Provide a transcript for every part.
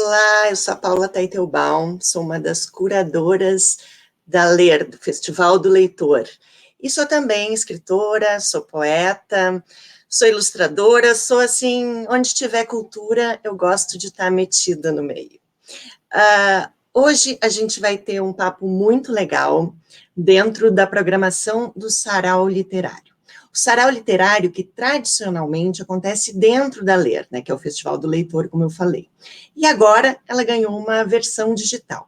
Olá, eu sou a Paula Teitelbaum, sou uma das curadoras da LER, do Festival do Leitor. E sou também escritora, sou poeta, sou ilustradora, sou assim, onde tiver cultura, eu gosto de estar metida no meio. Hoje a gente vai ter um papo muito legal dentro da programação do Sarau Literário. O Sarau Literário, que tradicionalmente acontece dentro da LER, né, que é o Festival do Leitor, como eu falei. E agora ela ganhou uma versão digital,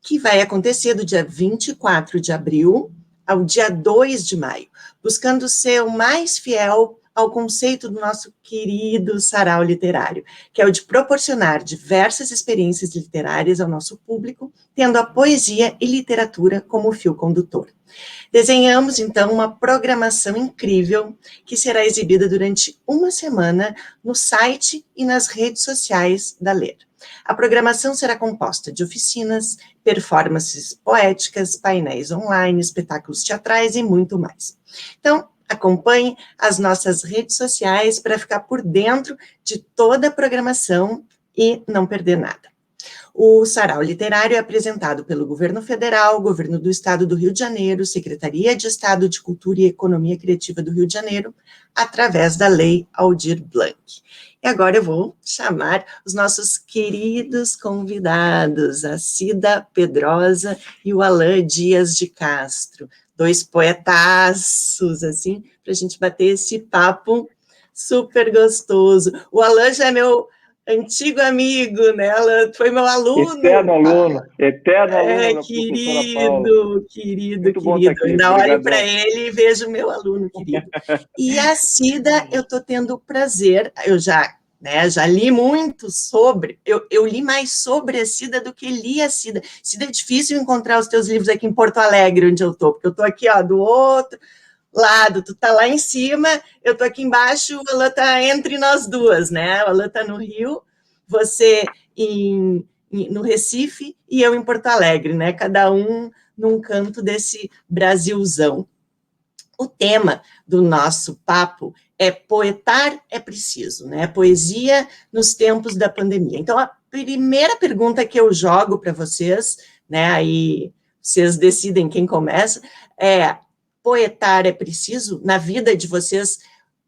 que vai acontecer do dia 24 de abril ao dia 2 de maio, buscando ser o mais fiel ao conceito do nosso querido Sarau Literário, que é o de proporcionar diversas experiências literárias ao nosso público, tendo a poesia e literatura como fio condutor. Desenhamos, então, uma programação incrível que será exibida durante uma semana no site e nas redes sociais da LER. A programação será composta de oficinas, performances poéticas, painéis online, espetáculos teatrais e muito mais. Então, acompanhe as nossas redes sociais para ficar por dentro de toda a programação e não perder nada. O Sarau Literário é apresentado pelo Governo Federal, Governo do Estado do Rio de Janeiro, Secretaria de Estado de Cultura e Economia Criativa do Rio de Janeiro, através da Lei Aldir Blanc. E agora eu vou chamar os nossos queridos convidados, a Cida Pedrosa e o Alain Dias de Castro, dois poetaços, assim, para a gente bater esse papo super gostoso. O Alain já é meu antigo amigo, né? Ela foi meu aluno. Eterno aluno da professora Paula. Querido. Muito bom estar aqui. Ainda olho para ele e vejo meu aluno querido. E a Cida, eu estou tendo o prazer, eu já li muito sobre, eu li mais sobre a Cida do que li a Cida. Cida, é difícil encontrar os teus livros aqui em Porto Alegre, onde eu estou, porque eu estou aqui, ó, do outro lado, tu tá lá em cima, eu tô aqui embaixo, o Alain tá entre nós duas, né? O Alain tá no Rio, você no Recife e eu em Porto Alegre, né? Cada um num canto desse Brasilzão. O tema do nosso papo é poetar é preciso, né? Poesia nos tempos da pandemia. Então, a primeira pergunta que eu jogo para vocês, né? Aí vocês decidem quem começa, é: poetar é preciso? Na vida de vocês,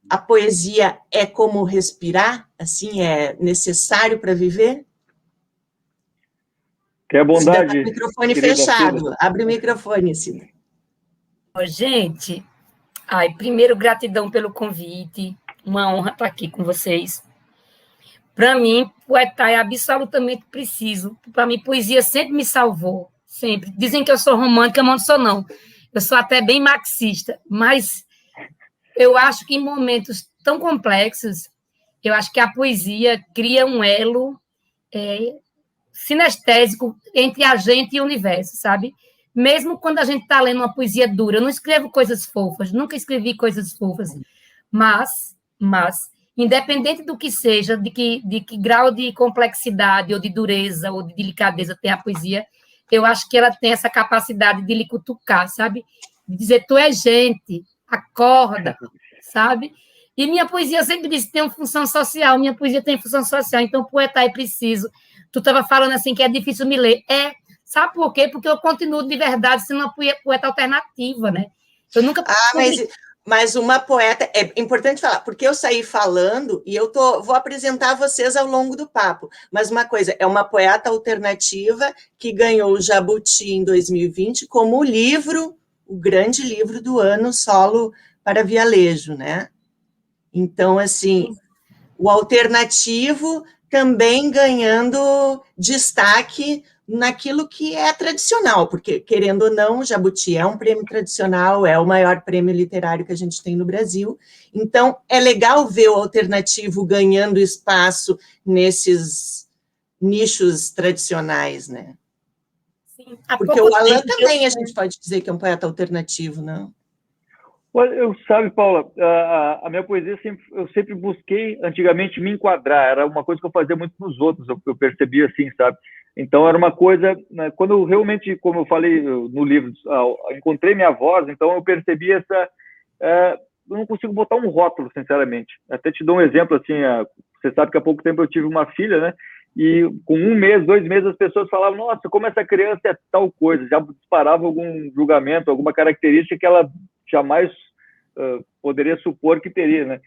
a poesia é como respirar? Assim, é necessário para viver? Tem a bondade, Cida, tá com o microfone fechado. Cida. Abre o microfone, Cida. Gente, primeiro, gratidão pelo convite. Uma honra estar aqui com vocês. Para mim, poetar é absolutamente preciso. Para mim, poesia sempre me salvou. Sempre. Dizem que eu sou romântica, mas não sou, não. Eu sou até bem marxista, mas eu acho que em momentos tão complexos, eu acho que a poesia cria um elo sinestésico entre a gente e o universo, sabe? Mesmo quando a gente está lendo uma poesia dura, eu não escrevo coisas fofas, nunca escrevi coisas fofas, mas independente do que seja, de que grau de complexidade, ou de dureza, ou de delicadeza tem a poesia, eu acho que ela tem essa capacidade de lhe cutucar, sabe? De dizer, tu é gente, acorda, sabe? E minha poesia sempre disse que tem uma função social, minha poesia tem função social, então poetar é preciso. Tu estava falando assim que é difícil me ler. Sabe por quê? Porque eu continuo de verdade sendo uma poeta alternativa, né? Eu nunca... Mas uma poeta, é importante falar, porque eu saí falando e eu vou apresentar vocês ao longo do papo, mas uma coisa, é uma poeta alternativa que ganhou o Jabuti em 2020 como o grande livro do ano solo para Vialejo, né? Então, assim, o alternativo também ganhando destaque naquilo que é tradicional, porque, querendo ou não, o Jabuti é um prêmio tradicional, é o maior prêmio literário que a gente tem no Brasil, então é legal ver o alternativo ganhando espaço nesses nichos tradicionais, né? Sim, porque o Alain também, a gente pode dizer que é um poeta alternativo, não? Olha, sabe, Paula, a minha poesia eu sempre busquei, antigamente, me enquadrar, era uma coisa que eu fazia muito nos outros, eu percebi assim, sabe? Então, era uma coisa, né, quando eu realmente, como eu falei no livro, encontrei minha voz, então eu percebi eu não consigo botar um rótulo, sinceramente. Até te dou um exemplo, assim, você sabe que há pouco tempo eu tive uma filha, né? e com 1 mês, 2 meses, as pessoas falavam, nossa, como essa criança é tal coisa, já disparava algum julgamento, alguma característica que ela jamais poderia supor que teria, né?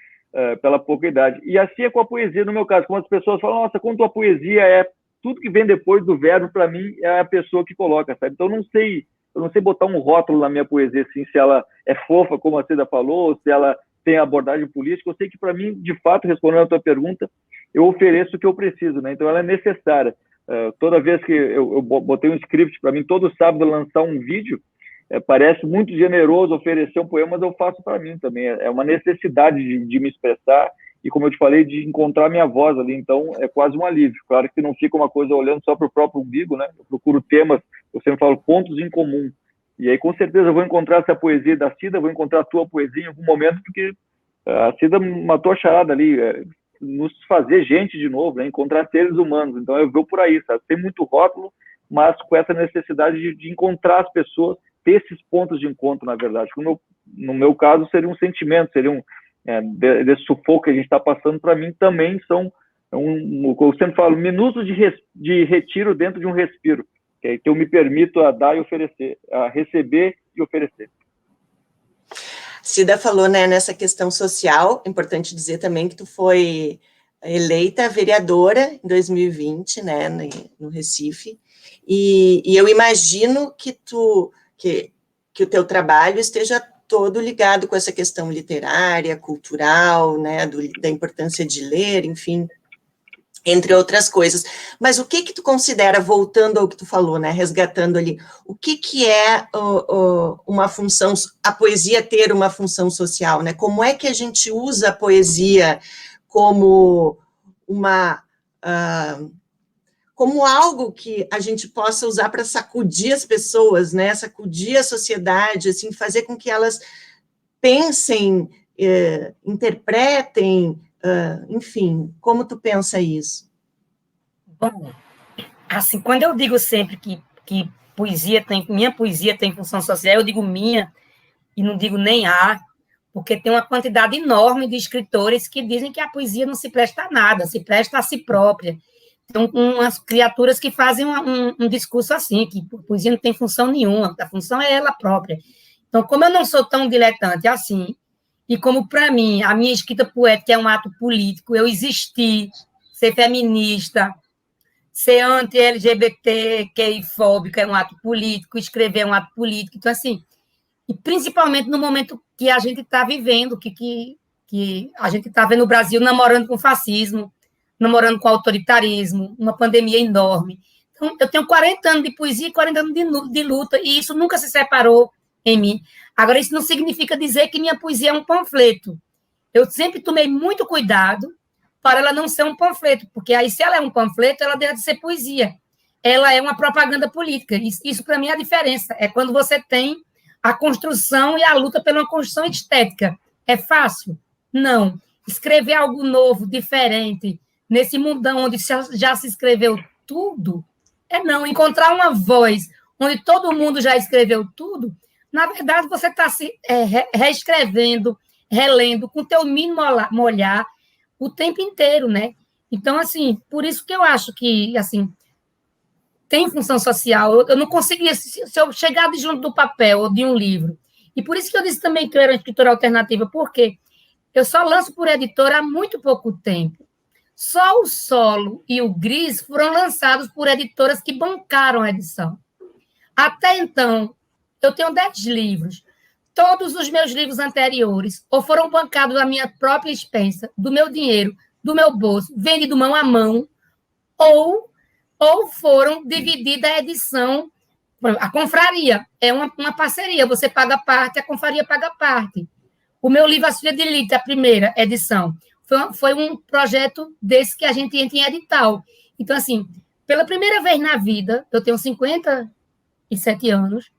Pela pouca idade. E assim é com a poesia, no meu caso, como as pessoas falam, nossa, quando a poesia é tudo que vem depois do verbo, para mim, é a pessoa que coloca, sabe? Então, eu não sei botar um rótulo na minha poesia, assim, se ela é fofa, como a Cida falou, ou se ela tem abordagem política. Eu sei que, para mim, de fato, respondendo a tua pergunta, eu ofereço o que eu preciso, né? Então, ela é necessária. Toda vez que eu botei um script para mim, todo sábado lançar um vídeo, parece muito generoso oferecer um poema, mas eu faço para mim também. É uma necessidade de me expressar e, como eu te falei, de encontrar minha voz ali. Então, é quase um alívio. Claro que não fica uma coisa olhando só para o próprio umbigo, né? Eu procuro temas, eu sempre falo pontos em comum. E aí, com certeza, eu vou encontrar essa poesia da Cida, vou encontrar a tua poesia em algum momento, porque a Cida matou a charada ali, nos fazer gente de novo, né? Encontrar seres humanos. Então, eu vou por aí, sabe? Tem muito rótulo, mas com essa necessidade de encontrar as pessoas, ter esses pontos de encontro, na verdade. No meu caso, seria um sentimento, seria desse sufoco que a gente está passando, para mim também são, eu sempre falo, minutos de retiro dentro de um respiro, que eu me permito a dar e oferecer, a receber e oferecer. Cida falou, né, nessa questão social, importante dizer também que tu foi eleita vereadora em 2020, né, no Recife, e eu imagino que o teu trabalho esteja todo ligado com essa questão literária, cultural, né, da importância de ler, enfim, entre outras coisas. Mas o que tu considera, voltando ao que tu falou, né, resgatando ali, o que é uma função, a poesia ter uma função social, né? Como é que a gente usa a poesia como como algo que a gente possa usar para sacudir as pessoas, né? Sacudir a sociedade, assim, fazer com que elas pensem, interpretem, enfim, como tu pensa isso? Bom, assim, quando eu digo sempre que minha poesia tem função social, eu digo minha, e não digo nem a, porque tem uma quantidade enorme de escritores que dizem que a poesia não se presta a nada, se presta a si própria. Tem umas criaturas que fazem um discurso assim, que a poesia não tem função nenhuma, a função é ela própria. Então, como eu não sou tão diletante assim, e como, para mim, a minha escrita poética é um ato político, eu existir, ser feminista, ser anti-LGBTQI-fóbica é um ato político, escrever é um ato político. Então, assim, e principalmente no momento que a gente está vivendo, que a gente está vendo o Brasil namorando com o fascismo, namorando com o autoritarismo, uma pandemia enorme. Então, eu tenho 40 anos de poesia e 40 anos de luta, e isso nunca se separou em mim. Agora, isso não significa dizer que minha poesia é um panfleto. Eu sempre tomei muito cuidado para ela não ser um panfleto, porque aí, se ela é um panfleto, ela deve ser poesia. Ela é uma propaganda política. Isso para mim, é a diferença. É quando você tem a construção e a luta pela construção estética. É fácil? Não. Escrever algo novo, diferente, nesse mundão onde já se escreveu tudo, não. Encontrar uma voz onde todo mundo já escreveu tudo, na verdade, você está se reescrevendo, relendo, com o teu mínimo olhar, o tempo inteiro, né? Então, assim, por isso que eu acho que, assim, tem função social. Eu não conseguia, se eu chegar junto do papel ou de um livro. E por isso que eu disse também que eu era uma escritora alternativa, porque eu só lanço por editora há muito pouco tempo. Só o Solo e o Gris foram lançados por editoras que bancaram a edição. Até então, eu tenho 10 livros. Todos os meus livros anteriores ou foram bancados da minha própria expensa, do meu dinheiro, do meu bolso, vendido mão a mão, ou foram dividida a edição. A confraria é uma parceria, você paga parte, a confraria paga parte. O meu livro, A Filha de Lite, a primeira edição, foi um projeto desse que a gente entra em edital. Então, assim, pela primeira vez na vida, eu tenho 57 anos,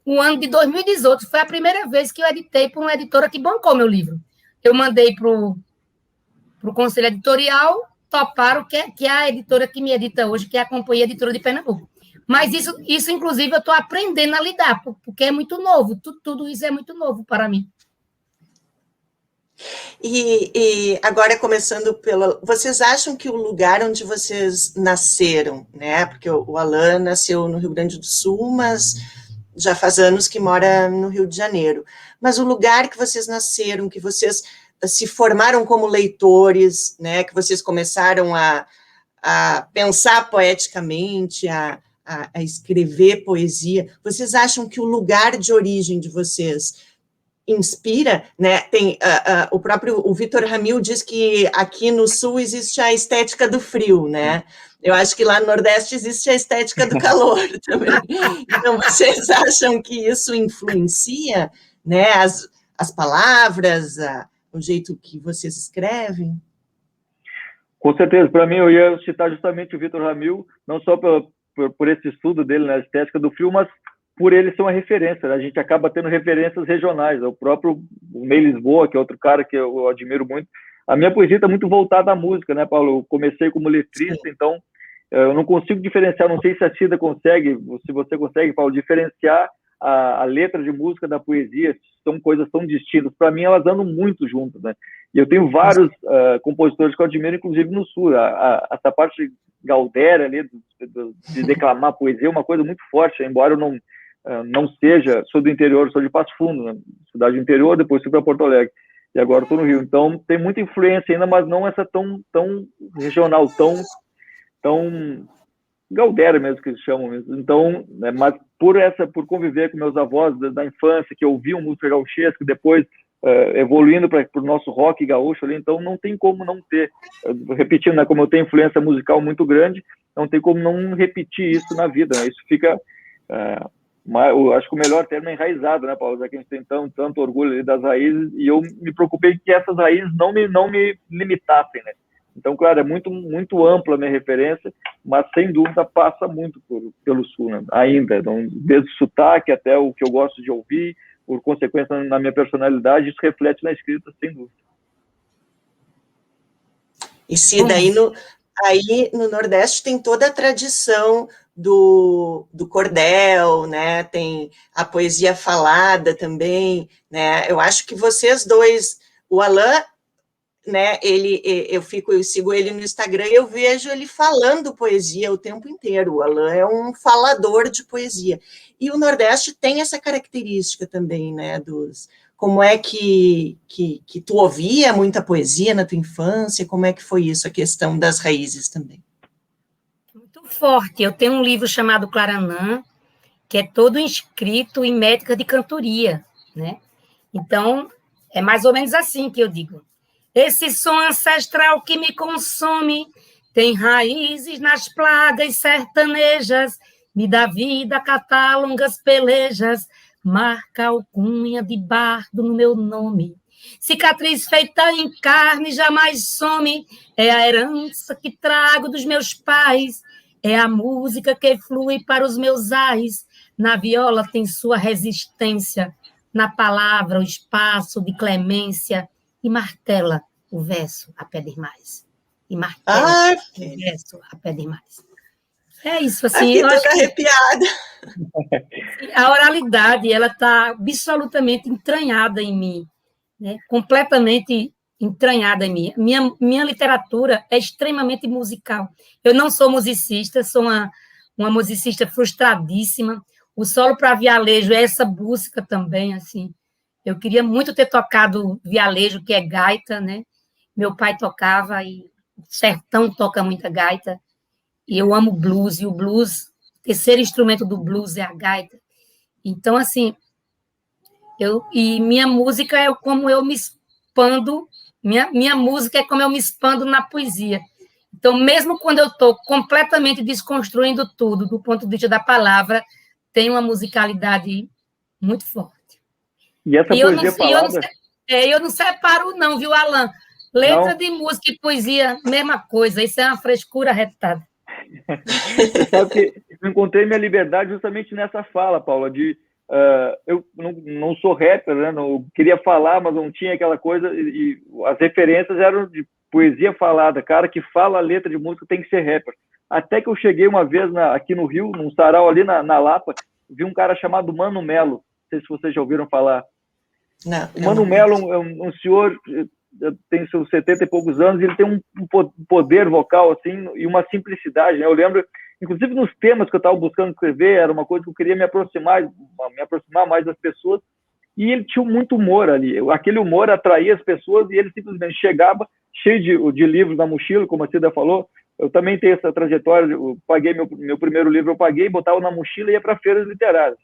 o ano de 2018 foi a primeira vez que eu editei por uma editora que bancou meu livro. Eu mandei para o Conselho Editorial, toparam, que é a editora que me edita hoje, que é a Companhia Editora de Pernambuco. Mas isso inclusive, eu estou aprendendo a lidar, porque é muito novo, tudo isso é muito novo para mim. E agora, começando pelo... Vocês acham que o lugar onde vocês nasceram, né? Porque o Alan nasceu no Rio Grande do Sul, mas já faz anos que mora no Rio de Janeiro. Mas o lugar que vocês nasceram, que vocês se formaram como leitores, né? Que vocês começaram a pensar poeticamente, a escrever poesia. Vocês acham que o lugar de origem de vocês inspira, né? Tem o próprio Vitor Ramil diz que aqui no Sul existe a estética do frio, né? Eu acho que lá no Nordeste existe a estética do calor também. Então, vocês acham que isso influencia, né? As palavras, o jeito que vocês escrevem? Com certeza. Para mim, eu ia citar justamente o Vitor Ramil, não só por esse estudo dele na estética do frio, mas por ele ser uma referência, né? A gente acaba tendo referências regionais. O próprio Ney Lisboa, que é outro cara que eu admiro muito. A minha poesia está muito voltada à música, né, Paulo? Eu comecei como letrista, então eu não consigo diferenciar, não sei se a Cida consegue, se você consegue, Paulo, diferenciar a letra de música da poesia, são coisas tão distintas. Para mim, elas andam muito juntas, né? E eu tenho vários compositores que eu admiro, inclusive no Sul. Essa parte gaudéria ali, de declamar poesia, é uma coisa muito forte, embora eu não seja, sou do interior, sou de Passo Fundo, né? Cidade do interior, depois fui para Porto Alegre, e agora estou no Rio. Então, tem muita influência ainda, mas não essa tão regional, tão gaudéria mesmo, que eles chamam mesmo. Então, né, mas por conviver com meus avós da infância, que ouviam música gauchesca, depois evoluindo para o nosso rock gaúcho ali, então não tem como não ter, repetindo, né, como eu tenho influência musical muito grande, não tem como não repetir isso na vida, né? Isso fica, eu acho que o melhor termo é enraizado, né, Paulo? Já que a gente tem tanto orgulho ali das raízes, e eu me preocupei que essas raízes não me limitassem, né? Então, claro, é muito, muito ampla a minha referência, mas sem dúvida passa muito pelo Sul, né? Ainda, então, desde o sotaque até o que eu gosto de ouvir, por consequência na minha personalidade, isso reflete na escrita, sem dúvida. E se daí aí no Nordeste tem toda a tradição do cordel, né? Tem a poesia falada também, né? Eu acho que vocês dois, o Alan, né? Eu sigo ele no Instagram e eu vejo ele falando poesia o tempo inteiro. O Alan é um falador de poesia. E o Nordeste tem essa característica também, né? Como é que tu ouvia muita poesia na tua infância? Como é que foi isso, a questão das raízes também? Muito forte. Eu tenho um livro chamado Claranã, que é todo escrito em métrica de cantoria, né? Então, é mais ou menos assim que eu digo. Esse som ancestral que me consome tem raízes nas plagas sertanejas, me dá vida, catar longas pelejas, marca alcunha de bardo no meu nome. Cicatriz feita em carne jamais some, é a herança que trago dos meus pais, é a música que flui para os meus ais. Na viola tem sua resistência, na palavra o espaço de clemência, e martela o verso a pedir mais. E martela o verso a pedir mais. É isso, assim. Eu acho arrepiada. A oralidade, ela está absolutamente entranhada em mim, né? Completamente entranhada em mim. Minha literatura é extremamente musical. Eu não sou musicista, sou uma musicista frustradíssima. O solo para vialejo é essa busca também, assim. Eu queria muito ter tocado vialejo, que é gaita, né? Meu pai tocava e o sertão toca muita gaita. E eu amo blues, e o blues, o terceiro instrumento do blues é a gaita. Então, assim, minha música é como eu me expando, minha música é como eu me expando na poesia. Então, mesmo quando eu estou completamente desconstruindo tudo, do ponto de vista da palavra, tem uma musicalidade muito forte. E essa poesia falada... Eu não separo não, viu, Alan? Letra de música e poesia, mesma coisa. Isso é uma frescura retada. Você sabe que eu encontrei minha liberdade justamente nessa fala, Paula, eu não sou rapper, né? Não queria falar, mas não tinha aquela coisa, e as referências eram de poesia falada. Cara que fala a letra de música tem que ser rapper. Até que eu cheguei uma vez aqui no Rio, num sarau ali na Lapa, vi um cara chamado Mano Melo. Não sei se vocês já ouviram falar. Não, O Mano Melo é um senhor, tem seus 70 e poucos anos, e ele tem um poder vocal, assim, e uma simplicidade, né? Eu lembro, inclusive nos temas que eu estava buscando escrever, era uma coisa que eu queria me aproximar mais das pessoas, e ele tinha muito humor ali. Aquele humor atraía as pessoas, e ele simplesmente chegava cheio de livros na mochila, como a Cida falou. Eu também tenho essa trajetória, eu paguei meu primeiro livro, botava na mochila e ia para feiras literárias.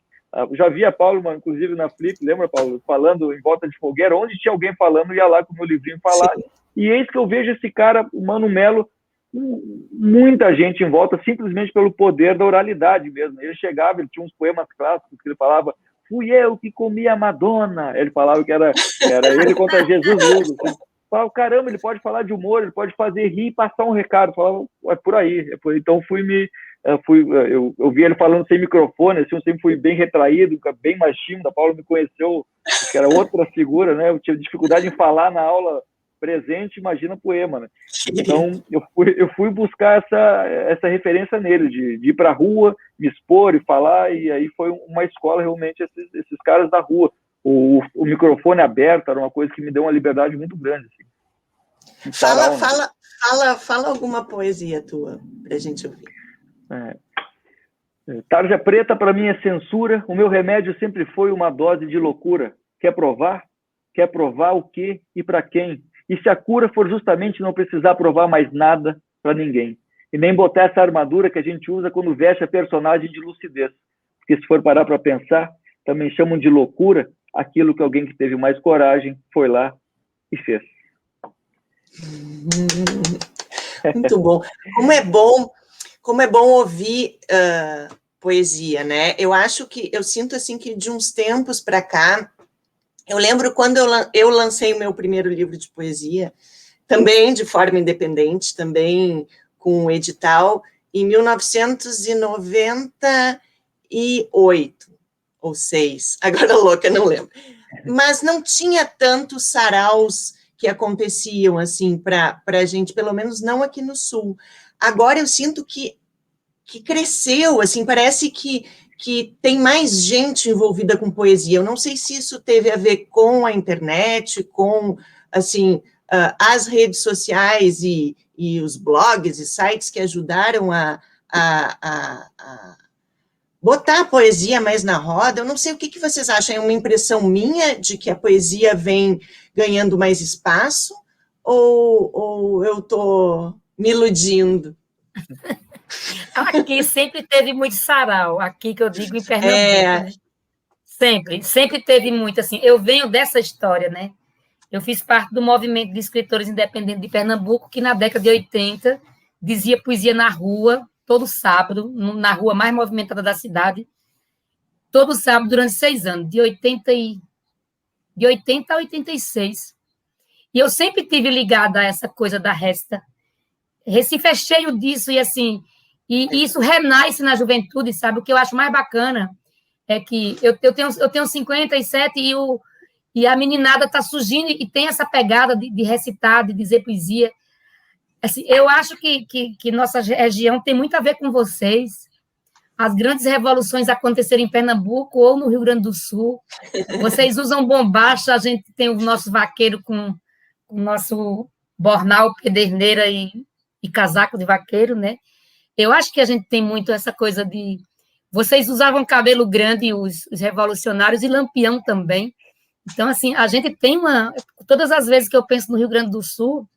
Já via Paulo, inclusive na Flip, lembra, Paulo, falando em volta de fogueira, onde tinha alguém falando, ia lá com o meu livrinho falar. Sim. E eis que eu vejo esse cara, o Mano Melo, muita gente em volta, simplesmente pelo poder da oralidade mesmo. Ele chegava, ele tinha uns poemas clássicos que ele falava: fui eu que comi a Madonna. Ele falava que era ele contra Jesus mesmo. Assim. Falava, caramba, ele pode falar de humor, ele pode fazer rir e passar um recado. Falava, é por aí. Então eu vi ele falando sem microfone, assim, eu sempre fui bem retraído, bem mais tímido. A Paula me conheceu, que era outra figura, né? Eu tinha dificuldade em falar na aula presente, imagina poema, né? Então eu fui buscar essa referência nele, de ir para a rua, me expor e falar, e aí foi uma escola realmente, esses caras da rua. O microfone aberto era uma coisa que me deu uma liberdade muito grande. Assim. Fala alguma poesia tua para a gente ouvir. Tarja preta para mim é censura, o meu remédio sempre foi uma dose de loucura. Quer provar? Quer provar o quê e para quem? E se a cura for justamente não precisar provar mais nada para ninguém? E nem botar essa armadura que a gente usa quando veste a personagem de lucidez. Porque se for parar para pensar, também chamam de loucura aquilo que alguém que teve mais coragem foi lá e fez. Muito bom. Como é bom ouvir poesia, né? Eu sinto assim que de uns tempos para cá, eu lembro quando eu lancei o meu primeiro livro de poesia, também de forma independente, também com um edital, em 1998 ou 6, agora louca, não lembro. Mas não tinha tantos saraus que aconteciam assim para a gente, pelo menos não aqui no Sul. Agora eu sinto que cresceu, assim, parece que tem mais gente envolvida com poesia. Eu não sei se isso teve a ver com a internet, com, assim, as redes sociais e os blogs e sites que ajudaram a botar a poesia mais na roda. Eu não sei o que vocês acham, é uma impressão minha de que a poesia vem ganhando mais espaço, ou eu estou me iludindo? Aqui sempre teve muito sarau, aqui que eu digo em Pernambuco, né? Sempre teve muito, assim, eu venho dessa história, né? Eu fiz parte do movimento de escritores independentes de Pernambuco, que na década de 80 dizia poesia na rua, todo sábado, na rua mais movimentada da cidade, todo sábado durante 6 anos, de 80 a 86. E eu sempre tive ligada a essa coisa da resta. Recife é cheio disso, e assim, e isso renasce na juventude, sabe? O que eu acho mais bacana é que eu tenho 57 e a meninada está surgindo e tem essa pegada de recitar, de dizer poesia. Assim, eu acho que nossa região tem muito a ver com vocês. As grandes revoluções aconteceram em Pernambuco ou no Rio Grande do Sul. Vocês usam bombacha, a gente tem o nosso vaqueiro com o nosso bornal, pederneira e casaco de vaqueiro, né? Eu acho que a gente tem muito essa coisa de... Vocês usavam cabelo grande, os revolucionários, e lampião também. Então, assim, a gente tem uma... Todas as vezes que eu penso no Rio Grande do Sul,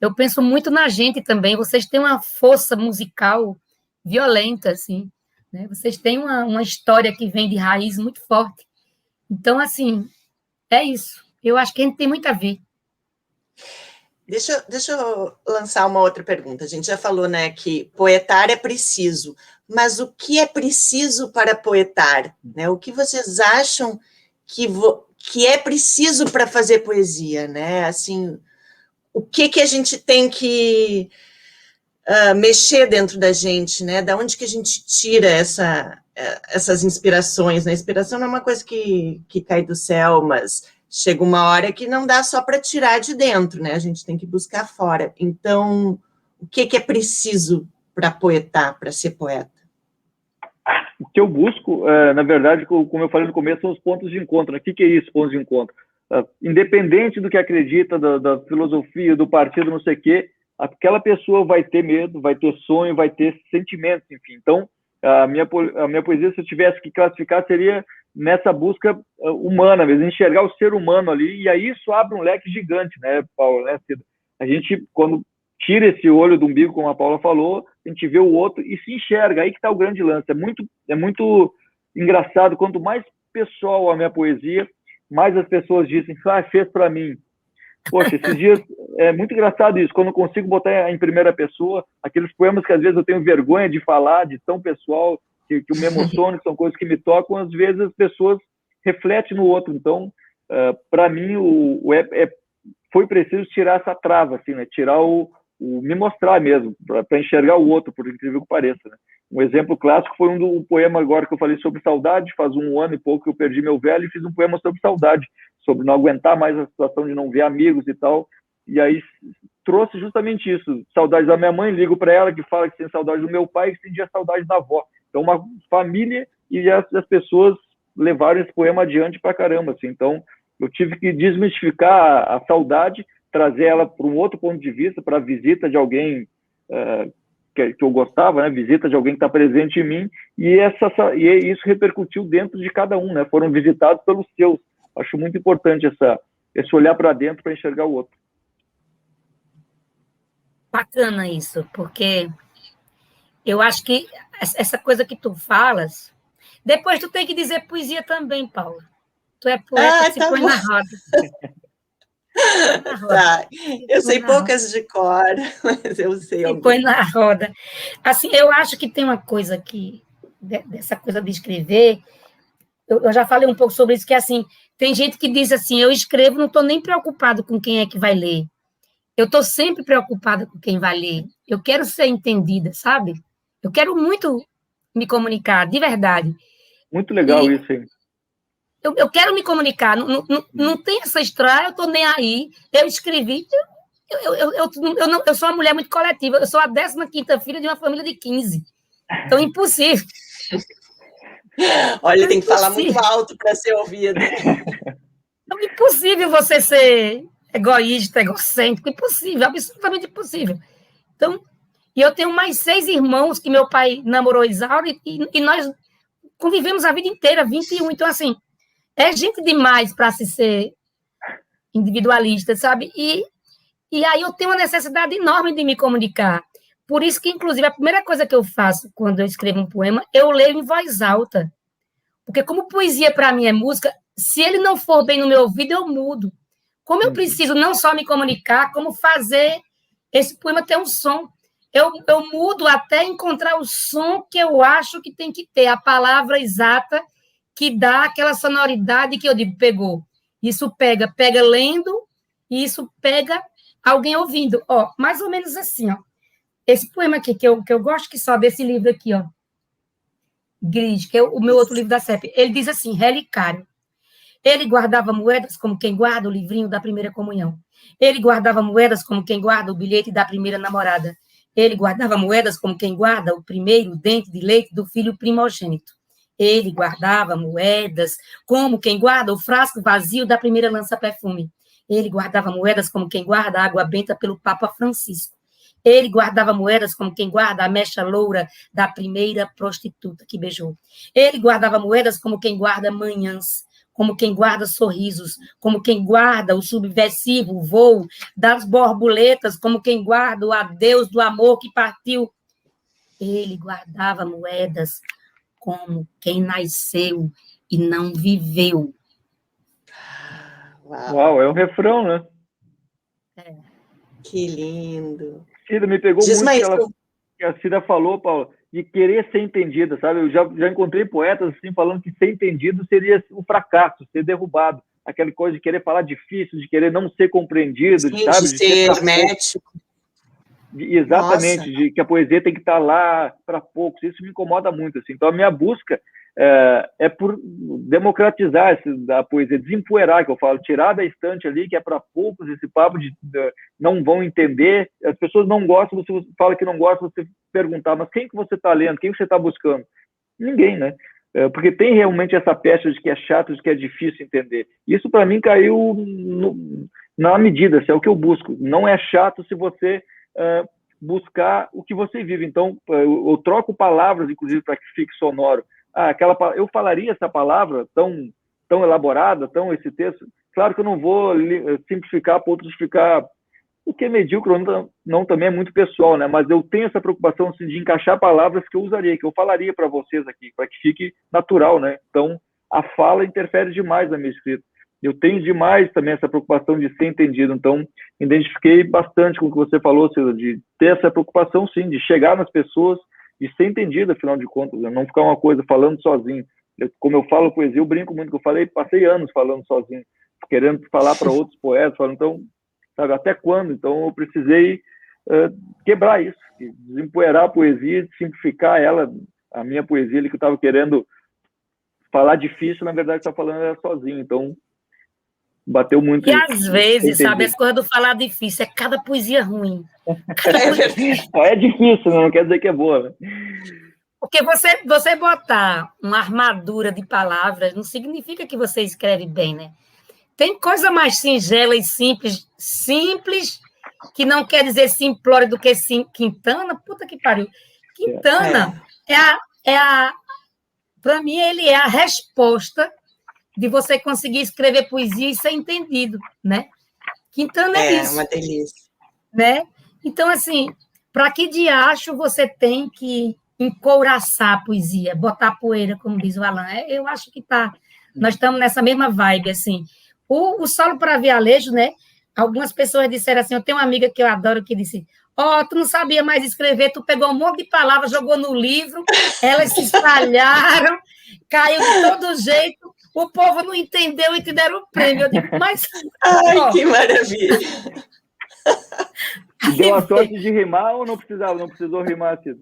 eu penso muito na gente também. Vocês têm uma força musical violenta, assim, né? Vocês têm uma história que vem de raiz muito forte. Então, assim, é isso. Eu acho que a gente tem muito a ver. Deixa eu lançar uma outra pergunta. A gente já falou, né, que poetar é preciso, mas o que é preciso para poetar? Né? O que vocês acham que é preciso para fazer poesia? Né? Assim, o que a gente tem que mexer dentro da gente? Né? Da onde que a gente tira essas inspirações? Né? A inspiração não é uma coisa que cai do céu, mas... chega uma hora que não dá só para tirar de dentro, né? A gente tem que buscar fora. Então, o que é preciso para poetar, para ser poeta? O que eu busco, na verdade, como eu falei no começo, são os pontos de encontro. O que é isso, pontos de encontro? independente do que acredita, da filosofia, do partido, não sei o quê, aquela pessoa vai ter medo, vai ter sonho, vai ter sentimentos, enfim. Então, a minha poesia, se eu tivesse que classificar, seria nessa busca humana mesmo, enxergar o ser humano ali, e aí isso abre um leque gigante, né, Paulo, né, Cida? A gente, quando tira esse olho do umbigo, como a Paula falou, a gente vê o outro e se enxerga, aí que está o grande lance. É muito engraçado, quanto mais pessoal a minha poesia, mais as pessoas dizem, fez para mim. Poxa, esses dias é muito engraçado isso, quando eu consigo botar em primeira pessoa, aqueles poemas que às vezes eu tenho vergonha de falar, de tão pessoal, que eu me emociono, que são coisas que me tocam, às vezes as pessoas refletem no outro. Então, para mim, foi preciso tirar essa trava, assim, né? Tirar me mostrar mesmo, para enxergar o outro, por incrível que pareça, né? Um exemplo clássico foi um poema agora que eu falei sobre saudade, faz 1 ano e pouco que eu perdi meu velho e fiz um poema sobre saudade, sobre não aguentar mais a situação de não ver amigos e tal, e aí trouxe justamente isso, saudade da minha mãe, ligo para ela que fala que tem saudade do meu pai, que sentia saudade da avó. Então, uma família, e as pessoas levaram esse poema adiante pra caramba, assim. Então, eu tive que desmistificar a saudade, trazer ela para um outro ponto de vista, para a visita de alguém que eu gostava, né? Visita de alguém que está presente em mim, e isso repercutiu dentro de cada um, né? Foram visitados pelos seus. Acho muito importante esse olhar para dentro para enxergar o outro. Bacana isso, porque eu acho que essa coisa que tu falas, depois tu tem que dizer poesia também, Paula. Tu é poeta, se põe na roda. Tá. Eu sei poucas de cor, mas eu sei algumas. Põe na roda. Assim, eu acho que tem uma coisa que, dessa coisa de escrever, eu já falei um pouco sobre isso, que assim, tem gente que diz assim, eu escrevo, não estou nem preocupado com quem é que vai ler. Eu estou sempre preocupada com quem vai ler. Eu quero ser entendida, sabe? Eu quero muito me comunicar, de verdade. Muito legal isso, hein? Eu quero me comunicar, não tem essa história, eu estou nem aí, eu escrevi, eu sou uma mulher muito coletiva, eu sou a 15ª filha de uma família de 15, então impossível. Olha, tem que falar muito alto para ser ouvida. É impossível você ser egoísta, egocêntrico, impossível, absolutamente impossível. Então, e eu tenho mais 6 irmãos que meu pai namorou Isaura e nós convivemos a vida inteira, 21, então assim, é gente demais para se ser individualista, sabe? E aí eu tenho uma necessidade enorme de me comunicar. Por isso que, inclusive, a primeira coisa que eu faço quando eu escrevo um poema, eu leio em voz alta. Porque como poesia para mim é música, se ele não for bem no meu ouvido, eu mudo. Como eu preciso não só me comunicar, como fazer esse poema ter um som. Eu mudo até encontrar o som que eu acho que tem que ter, a palavra exata que dá aquela sonoridade que eu digo, pegou. Isso pega lendo, e isso pega alguém ouvindo. Ó, mais ou menos assim, ó. Esse poema aqui, que eu gosto que só desse livro aqui, ó, Gris, que é o meu outro livro da CEP, ele diz assim, relicário. Ele guardava moedas como quem guarda o livrinho da primeira comunhão. Ele guardava moedas como quem guarda o bilhete da primeira namorada. Ele guardava moedas como quem guarda o primeiro dente de leite do filho primogênito. Ele guardava moedas como quem guarda o frasco vazio da primeira lança-perfume. Ele guardava moedas como quem guarda a água benta pelo Papa Francisco. Ele guardava moedas como quem guarda a mecha loura da primeira prostituta que beijou. Ele guardava moedas como quem guarda manhãs, como quem guarda sorrisos, como quem guarda o subversivo voo das borboletas, como quem guarda o adeus do amor que partiu. Ele guardava moedas como quem nasceu e não viveu. Uau, é um refrão, né? É. Que lindo. Cida, me pegou muito que a Cida falou, Paula, de querer ser entendida, sabe? Eu já encontrei poetas assim, falando que ser entendido seria o fracasso, ser derrubado. Aquela coisa de querer falar difícil, de querer não ser compreendido, sim, sabe? De ser hermético. Exatamente, de que a poesia tem que estar lá para poucos. Isso me incomoda muito. Assim. Então, a minha busca é por democratizar a poesia, desempoeirar, que eu falo, tirar da estante ali, que é para poucos, esse papo de não vão entender. As pessoas não gostam, você fala que não gosta, você perguntar, mas quem que você está lendo? Quem que você está buscando? Ninguém, né? porque tem realmente essa pecha de que é chato, de que é difícil entender. Isso, para mim, caiu na medida, assim, é o que eu busco. Não é chato se você buscar o que você vive. Então, eu troco palavras, inclusive, para que fique sonoro. Eu falaria essa palavra tão elaborada, esse texto. Claro que eu não vou simplificar para outros ficar... O que é medíocre não também é muito pessoal, né? Mas eu tenho essa preocupação assim, de encaixar palavras que eu usaria, que eu falaria para vocês aqui, para que fique natural, né? Então, a fala interfere demais na minha escrita. Eu tenho demais também essa preocupação de ser entendido. Então, identifiquei bastante com o que você falou, Cida, de ter essa preocupação, sim, de chegar nas pessoas, de ser entendido, afinal de contas, né? Não ficar uma coisa falando sozinho. Como eu falo poesia, eu brinco muito, que eu passei anos falando sozinho, querendo falar para outros poetas, falando, então, sabe, até quando? Então, eu precisei quebrar isso, desempoeirar a poesia, simplificar ela, a minha poesia ali que eu estava querendo falar difícil, na verdade, estava falando era sozinho. Então, bateu muito. E às vezes, sabe, as coisas do falar difícil, é cada poesia ruim. É difícil, não quer dizer que é boa, né? Porque você botar uma armadura de palavras não significa que você escreve bem, né? Tem coisa mais singela e simples, que não quer dizer simplório do que Quintana. Puta que pariu. Quintana para mim, ele é a resposta de você conseguir escrever poesia e ser entendido, né? Quintana é isso. É uma delícia. Né? Então, assim, para que diacho você tem que encouraçar a poesia, botar poeira, como diz o Alan? Eu acho que nós estamos nessa mesma vibe, assim. O solo para vialejo, né? Algumas pessoas disseram assim, eu tenho uma amiga que eu adoro que disse, tu não sabia mais escrever, tu pegou um monte de palavras, jogou no livro, elas se espalharam, caiu de todo jeito, o povo não entendeu e te deram o prêmio. Eu digo, mas... Ai, que maravilha! Deu a sorte de rimar ou não precisou rimar, Cida?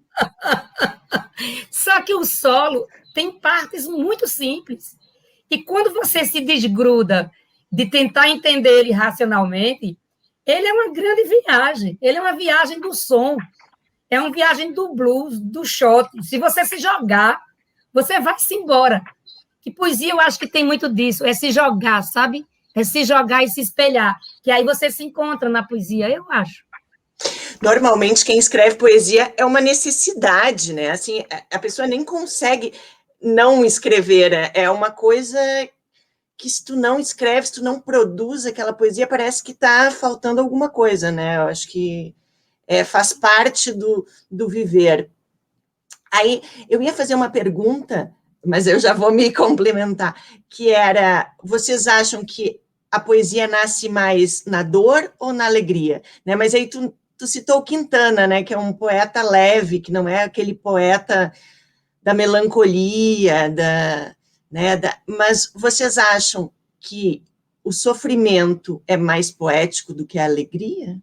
Só que o solo tem partes muito simples. E quando você se desgruda de tentar entender ele racionalmente, ele é uma grande viagem. Ele é uma viagem do som. É uma viagem do blues, do shot. Se você se jogar, você vai-se embora. Que poesia eu acho que tem muito disso. É se jogar, sabe? É se jogar e se espelhar. Que aí você se encontra na poesia, eu acho. Normalmente, quem escreve poesia é uma necessidade, né? Assim, a pessoa nem consegue não escrever. É uma coisa que se tu não escreve, se tu não produz aquela poesia, parece que está faltando alguma coisa, né? Eu acho que faz parte do viver. Aí, eu ia fazer uma pergunta, mas eu já vou me complementar, que era, vocês acham que a poesia nasce mais na dor ou na alegria? Né? Mas aí tu citou o Quintana, né, que é um poeta leve, que não é aquele poeta da melancolia, mas vocês acham que o sofrimento é mais poético do que a alegria?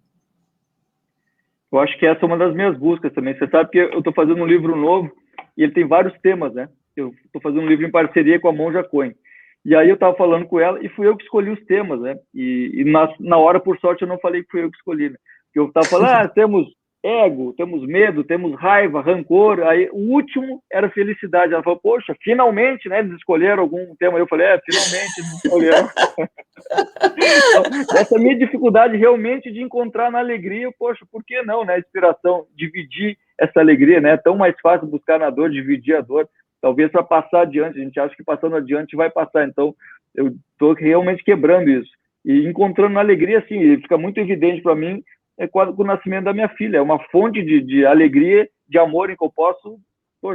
Eu acho que essa é uma das minhas buscas também. Você sabe que eu estou fazendo um livro novo e ele tem vários temas, né? Eu estou fazendo um livro em parceria com a Monja Cohen. E aí eu estava falando com ela e fui eu que escolhi os temas, né? E na hora, por sorte, eu não falei que fui eu que escolhi, né? Porque eu estava falando, temos ego, temos medo, temos raiva, rancor. Aí o último era felicidade. Ela falou, poxa, finalmente, né? Eles escolheram algum tema. Eu falei, finalmente eles escolheram. Então, essa minha dificuldade realmente de encontrar na alegria, poxa, por que não, né? Inspiração, dividir essa alegria, né? É tão mais fácil buscar na dor, dividir a dor. Talvez para passar adiante, a gente acha que passando adiante vai passar, então eu estou realmente quebrando isso, e encontrando na alegria, assim, fica muito evidente para mim, com o nascimento da minha filha, é uma fonte de alegria, de amor em que eu posso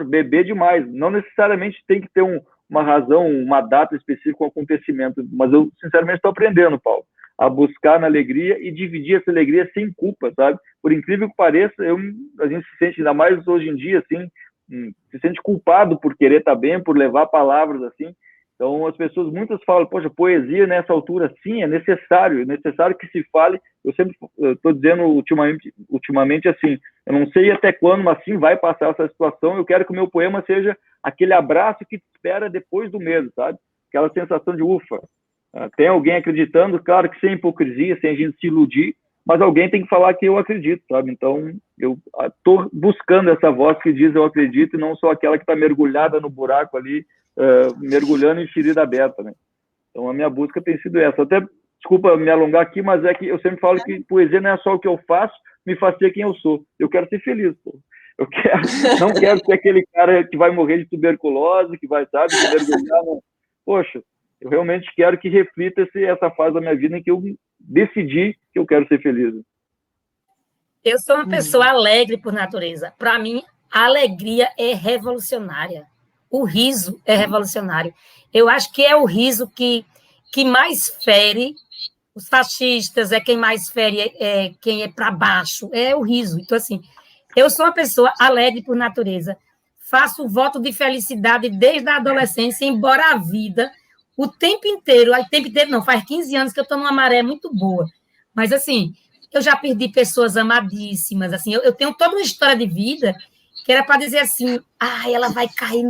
beber demais, não necessariamente tem que ter uma razão, uma data específica, um acontecimento, mas eu sinceramente estou aprendendo, Paulo, a buscar na alegria e dividir essa alegria sem culpa, sabe, por incrível que pareça, a gente se sente, ainda mais hoje em dia, assim, se sente culpado por querer estar bem, por levar palavras assim. Então, as pessoas, muitas falam, poxa, poesia nessa altura, sim, é necessário que se fale. Eu sempre estou dizendo ultimamente assim, eu não sei até quando, mas sim vai passar essa situação. Eu quero que o meu poema seja aquele abraço que te espera depois do medo, sabe? Aquela sensação de ufa, tem alguém acreditando, claro que sem hipocrisia, sem a gente se iludir, mas alguém tem que falar que eu acredito, sabe? Então, eu estou buscando essa voz que diz eu acredito, e não só aquela que está mergulhada no buraco ali, mergulhando em ferida aberta, né? Então, a minha busca tem sido essa. Até, desculpa me alongar aqui, mas é que eu sempre falo que poesia não é só o que eu faço, me faz ser quem eu sou. Eu quero ser feliz, pô. Não quero ser aquele cara que vai morrer de tuberculose, que vai, sabe, mergulhar no... Poxa, eu realmente quero que reflita essa fase da minha vida em que eu decidi que eu quero ser feliz. Eu sou uma pessoa alegre por natureza. Para mim, a alegria é revolucionária. O riso é revolucionário. Eu acho que é o riso que mais fere os fascistas, é quem mais fere, quem é para baixo, é o riso. Então, assim, eu sou uma pessoa alegre por natureza. Faço voto de felicidade desde a adolescência, embora a vida, o tempo inteiro não, faz 15 anos que eu estou numa maré muito boa. Mas, assim, eu já perdi pessoas amadíssimas, assim, eu tenho toda uma história de vida que era para dizer assim, ela vai cair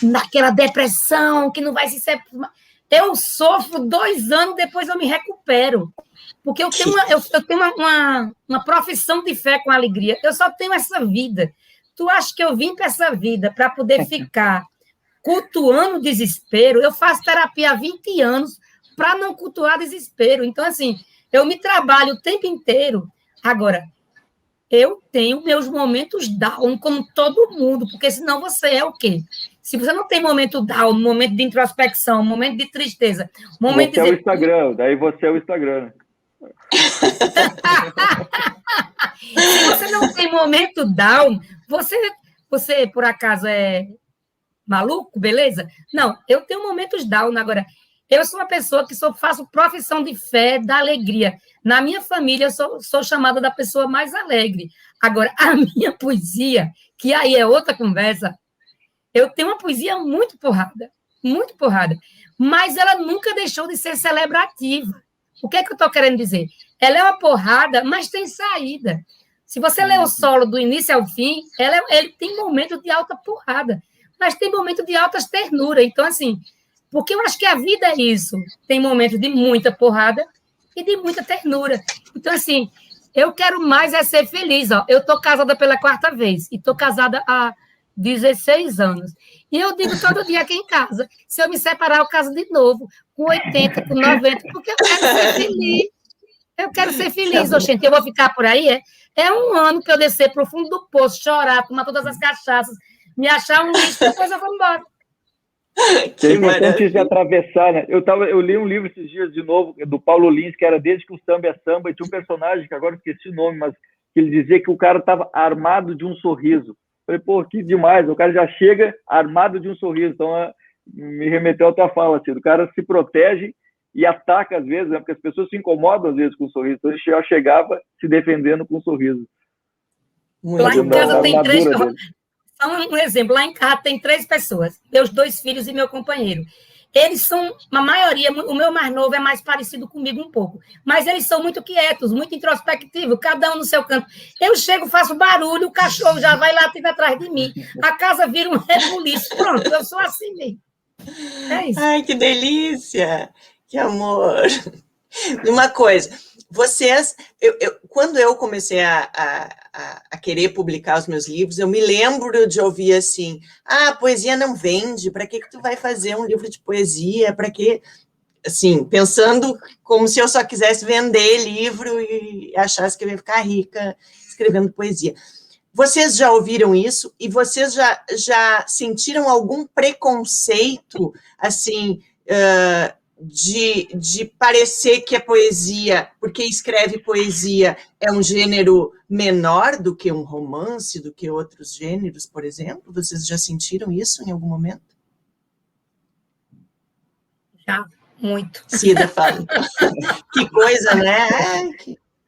naquela depressão, que não vai se... Eu sofro 2 anos, depois eu me recupero. Porque eu tenho uma profissão de fé com alegria. Eu só tenho essa vida. Tu acha que eu vim para essa vida para poder ficar cultuando o desespero? Eu faço terapia há 20 anos para não cultuar desespero. Então, assim, eu me trabalho o tempo inteiro. Agora, eu tenho meus momentos down, como todo mundo, porque senão você é o quê? Se você não tem momento down, momento de introspecção, momento de tristeza, momento você é o Instagram, daí você é o Instagram. Se você não tem momento down, você por acaso é maluco, beleza? Não, eu tenho momentos down. Agora, eu sou uma pessoa que faço profissão de fé da alegria. Na minha família, eu sou chamada da pessoa mais alegre. Agora, a minha poesia, que aí é outra conversa, eu tenho uma poesia muito porrada, mas ela nunca deixou de ser celebrativa. O que é que eu estou querendo dizer? Ela é uma porrada, mas tem saída. Se você ler o solo do início ao fim, ele tem momento de alta porrada, mas tem momento de altas ternura. Então, assim, porque eu acho que a vida é isso. Tem momentos de muita porrada e de muita ternura. Então, assim, eu quero mais ser feliz. Ó. Eu estou casada pela 4ª vez e estou casada há 16 anos. E eu digo todo dia aqui em casa, se eu me separar, eu caso de novo, com 80, com 90, porque eu quero ser feliz. Eu quero ser feliz, gente. Eu vou ficar por aí, é 1 ano que eu descer para o fundo do poço, chorar, tomar todas as cachaças, me achar um lixo, depois eu vou embora. Que importante de atravessar, né? Eu li um livro esses dias de novo, do Paulo Lins, que era Desde que o Samba é Samba, e tinha um personagem, que agora eu esqueci o nome, mas que ele dizia que o cara estava armado de um sorriso. Falei, pô, que demais, o cara já chega armado de um sorriso. Então, me remeteu à tua fala, assim, o cara se protege e ataca às vezes, né, porque as pessoas se incomodam às vezes com o sorriso. Então, ele já chegava se defendendo com o sorriso. Lá em casa tem 3... Só um exemplo, lá em casa tem 3 pessoas, meus 2 filhos e meu companheiro. Eles são, a maioria, o meu mais novo é mais parecido comigo um pouco, mas eles são muito quietos, muito introspectivos, cada um no seu canto. Eu chego, faço barulho, o cachorro já vai latir atrás de mim, a casa vira um rebuliço. Pronto, eu sou assim mesmo. É isso. Ai, que delícia! Que amor! Uma coisa, vocês... quando eu comecei a querer publicar os meus livros, eu me lembro de ouvir assim, a poesia não vende, para que tu vai fazer um livro de poesia? Para que... Assim, pensando como se eu só quisesse vender livro e achasse que eu ia ficar rica escrevendo poesia. Vocês já ouviram isso? E vocês já sentiram algum preconceito, assim... de parecer que a poesia, porque escreve poesia, é um gênero menor do que um romance, do que outros gêneros, por exemplo? Vocês já sentiram isso em algum momento? Já, muito. Cida, fala. Que coisa, né?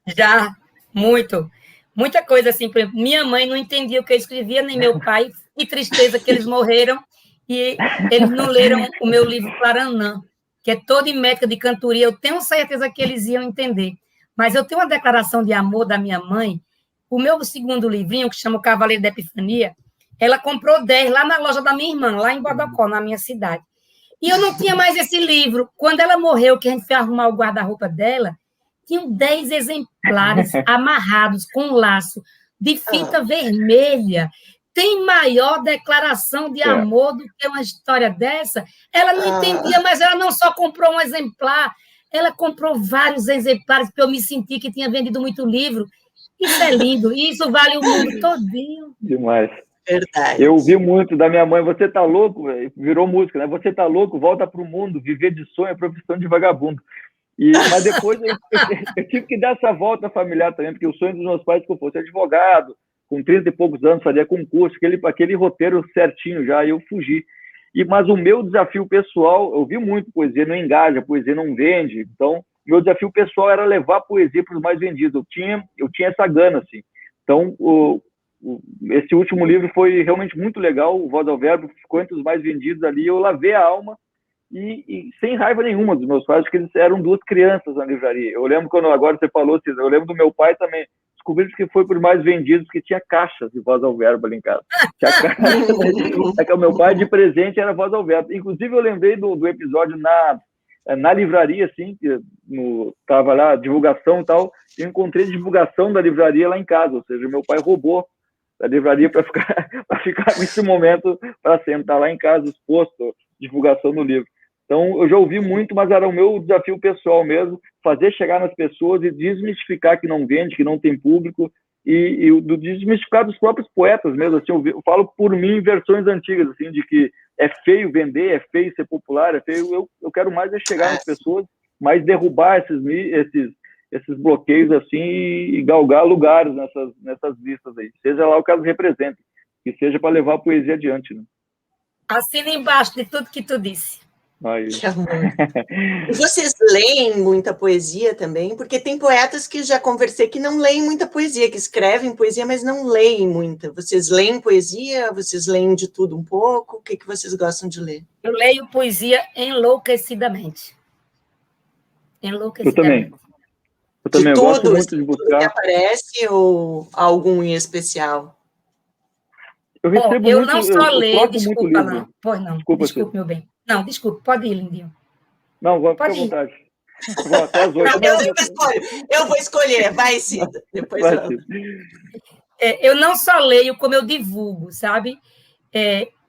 Já, muito. Muita coisa, assim, por exemplo, minha mãe não entendia o que eu escrevia, nem meu pai, que tristeza que eles morreram, e eles não leram o meu livro Claranã, que é todo em métrica de cantoria. Eu tenho certeza que eles iam entender. Mas eu tenho uma declaração de amor da minha mãe. O meu 2º livrinho, que chama O Cavaleiro da Epifania, ela comprou 10 lá na loja da minha irmã, lá em Bodocó, na minha cidade. E eu não tinha mais esse livro. Quando ela morreu, que a gente foi arrumar o guarda-roupa dela, tinham 10 exemplares amarrados com um laço de fita vermelha. Tem maior declaração de amor do que uma história dessa? Ela não entendia, mas ela não só comprou um exemplar, ela comprou vários exemplares, porque eu me senti que tinha vendido muito livro. Isso é lindo, isso vale o mundo todinho. Demais. Verdade. Eu ouvi muito da minha mãe, você tá louco, virou música, né? Você tá louco, volta pro mundo, viver de sonho é profissão de vagabundo. Mas depois eu tive que dar essa volta familiar também, porque o sonho dos meus pais é que eu fosse advogado, com 30 e poucos anos, fazia concurso, aquele roteiro certinho já, e eu fugi. Mas o meu desafio pessoal, eu vi muito poesia, não engaja, a poesia não vende, então meu desafio pessoal era levar a poesia para os mais vendidos, eu tinha essa gana, assim. Então, esse último livro foi realmente muito legal, o Voz ao Verbo ficou entre os mais vendidos ali, eu lavei a alma, e sem raiva nenhuma dos meus pais, porque eles eram duas crianças na livraria. Eu lembro quando agora você falou, eu lembro do meu pai também, descobri que foi por mais vendidos, que tinha caixas de Voz ao Verbo ali em casa. Tinha caixa, que o meu pai de presente era Voz ao Verbo. Inclusive, eu lembrei do episódio na livraria, assim, que tava lá, divulgação e tal, eu encontrei divulgação da livraria lá em casa, ou seja, meu pai roubou da livraria para ficar nesse momento, para sentar lá em casa, exposto, divulgação do livro. Então, eu já ouvi muito, mas era o meu desafio pessoal mesmo, fazer chegar nas pessoas e desmistificar que não vende, que não tem público, e desmistificar dos próprios poetas mesmo. Assim, eu falo por mim em versões antigas, assim, de que é feio vender, é feio ser popular, é feio. Eu quero mais é chegar nas pessoas, mais derrubar esses bloqueios assim e galgar lugares nessas listas aí, seja lá o que elas representem, que seja para levar a poesia adiante, né? Assina embaixo de tudo que tu disse. Aí. Que amor. E vocês leem muita poesia também? Porque tem poetas que já conversei que não leem muita poesia, que escrevem poesia, mas não leem muita. Vocês leem poesia? Vocês leem de tudo um pouco? O que vocês gostam de ler? Eu leio poesia enlouquecidamente. Eu também. Eu também tudo, gosto muito assim, de buscar. Tudo que aparece ou algum em especial? Eu recebo eu muito, não só eu leio, troco desculpa, muito livro. não. Pois não, Desculpa, meu bem. Não, desculpa, pode ir, lindinho. Não, fica à vontade. Vou até às 8. Eu vou escolher, vai, Cida. Depois vai, eu... Eu não só leio, como eu divulgo, sabe?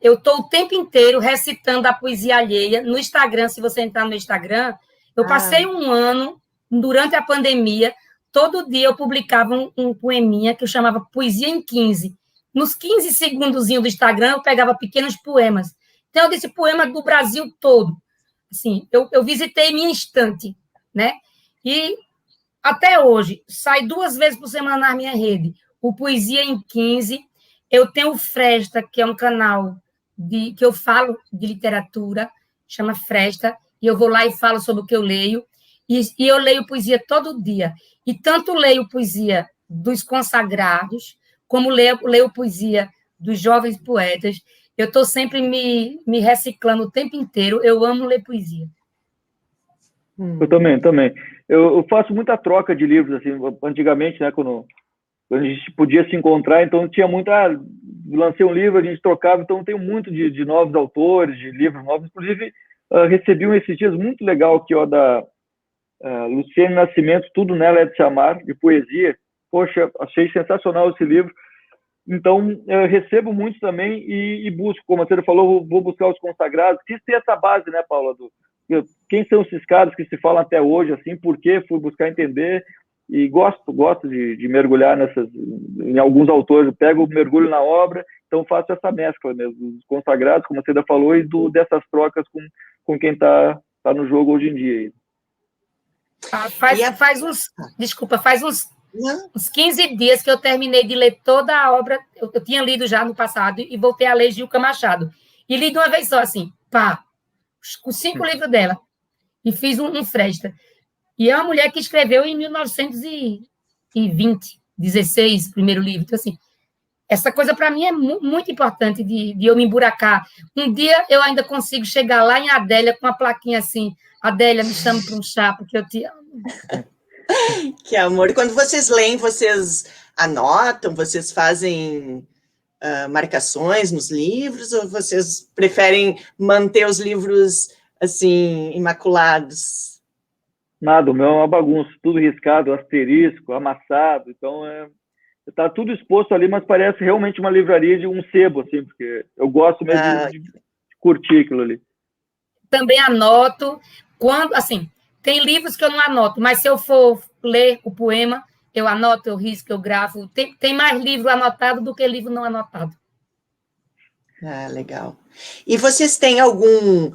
Eu estou o tempo inteiro recitando a poesia alheia no Instagram. Se você entrar no Instagram, eu passei um ano, durante a pandemia, todo dia eu publicava um poeminha que eu chamava Poesia em 15. Nos 15 segundos do Instagram, eu pegava pequenos poemas. Então, eu disse poema do Brasil todo. Assim, eu visitei minha estante, né? E até hoje, sai 2 vezes por semana na minha rede. O Poesia em 15. Eu tenho o Fresta, que é um canal que eu falo de literatura, chama Fresta, e eu vou lá e falo sobre o que eu leio. E eu leio poesia todo dia. E tanto leio poesia dos consagrados, como leio poesia dos jovens poetas. Eu estou sempre me reciclando o tempo inteiro. Eu amo ler poesia. Eu também. Eu faço muita troca de livros, assim, antigamente, né, quando a gente podia se encontrar, então tinha muita... lancei um livro, a gente trocava, então tenho muito de novos autores, de livros novos. Inclusive, recebi esses dias muito legal aqui, ó, da Luciene Nascimento, Tudo Nela é de Se Amar, de poesia. Poxa, achei sensacional esse livro. Então, eu recebo muito também e busco, como a senhora falou, vou buscar os consagrados. Quis ter essa base, né, Paula? Quem são esses caras que se falam até hoje, assim, por quê? Fui buscar entender e gosto de mergulhar em alguns autores. Eu pego, mergulho na obra, então faço essa mescla mesmo, dos consagrados, como a senhora falou, e dessas trocas com quem está no jogo hoje em dia. Faz uns 15 dias que eu terminei de ler toda a obra. Eu tinha lido já no passado e voltei a ler Gilca Machado. E li de uma vez só, assim, com 5 livros dela. E fiz um Fresta. E é uma mulher que escreveu em 1920, 16, primeiro livro. Então, assim, essa coisa para mim é muito importante de eu me emburacar. Um dia eu ainda consigo chegar lá em Adélia com uma plaquinha assim: Adélia, me chama para um chá, porque eu te amo. Que amor. E quando vocês leem, vocês anotam, vocês fazem marcações nos livros, ou vocês preferem manter os livros assim, imaculados? Nada, o meu é uma bagunça, tudo riscado, asterisco, amassado, então tá tudo exposto ali, mas parece realmente uma livraria de um sebo, assim, porque eu gosto mesmo de curtir aquilo ali. Também anoto, quando, assim, tem livros que eu não anoto, mas se eu for ler o poema, eu anoto, eu risco, eu gravo. Tem mais livro anotado do que livro não anotado. Ah, legal. E vocês têm algum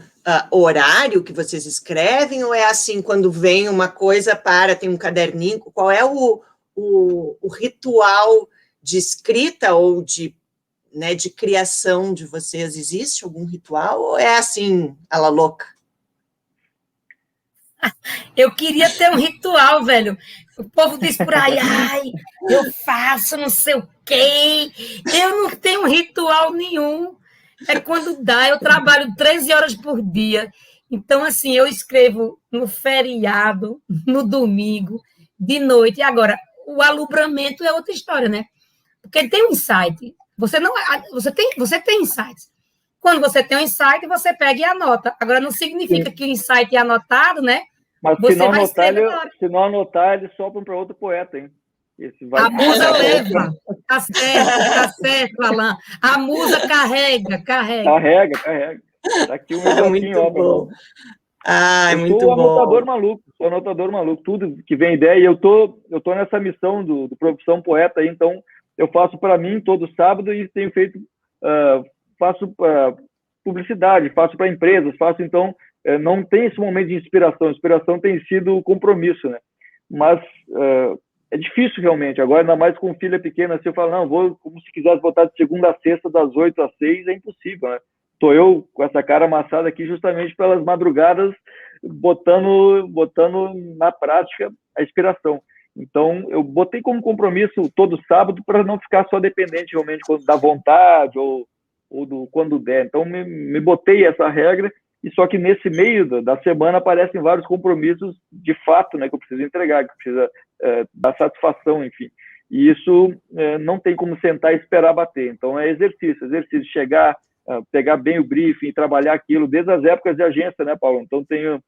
horário que vocês escrevem, ou é assim, quando vem uma coisa, tem um caderninho? Qual é o ritual de escrita ou né, de criação de vocês? Existe algum ritual, ou é assim, à la louca? Eu queria ter um ritual, velho. O povo diz por aí, ai, eu faço não sei o quê. Eu não tenho ritual nenhum. É quando dá, eu trabalho 13 horas por dia. Então, assim, eu escrevo no feriado, no domingo, de noite. E agora, o alubramento é outra história, né? Porque tem um insight. Você tem insights. Quando você tem um insight, você pega e anota. Agora, não significa que o insight é anotado, né? Mas se não anotar, eles sopram para outro poeta, hein? A musa leva. Tá certo, Alain. A musa carrega. Carrega. Tá aqui um negocinho, muito bom. É muito bom. Sou anotador maluco. Tudo que vem ideia, e eu tô nessa missão do Profissão Poeta, aí, então eu faço para mim todo sábado e tenho feito, faço publicidade, faço para empresas, então não tem esse momento de inspiração. A inspiração tem sido o compromisso, né? Mas é difícil realmente. Agora, ainda mais com filha pequena, se eu falo, não, vou como se quisesse botar de segunda a sexta, das 8 às 6, é impossível, né? Tô eu com essa cara amassada aqui justamente pelas madrugadas, botando na prática a inspiração. Então, eu botei como compromisso todo sábado para não ficar só dependente realmente da vontade ou quando der. Então, me botei essa regra, e só que nesse meio da semana aparecem vários compromissos de fato, né, que eu preciso entregar, que precisa dar satisfação, enfim. E isso não tem como sentar e esperar bater. Então, é exercício, chegar, pegar bem o briefing, trabalhar aquilo, desde as épocas de agência, né, Paulo? Então, tem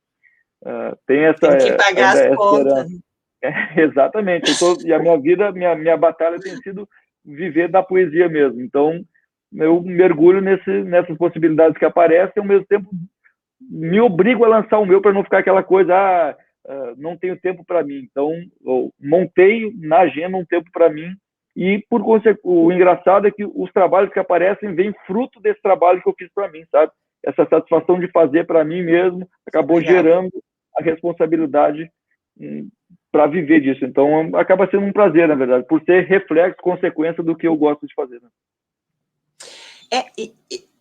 essa... Tem que pagar as contas. Exatamente. E a minha vida, minha batalha tem sido viver da poesia mesmo. Então, eu mergulho nessas possibilidades que aparecem, e ao mesmo tempo me obrigo a lançar o meu para não ficar aquela coisa, não tenho tempo para mim. Então, eu montei na agenda um tempo para mim, e por consequência, o engraçado é que os trabalhos que aparecem vêm fruto desse trabalho que eu fiz para mim, sabe? Essa satisfação de fazer para mim mesmo acabou gerando a responsabilidade para viver disso. Então, acaba sendo um prazer, na verdade, por ser reflexo, consequência do que eu gosto de fazer, né?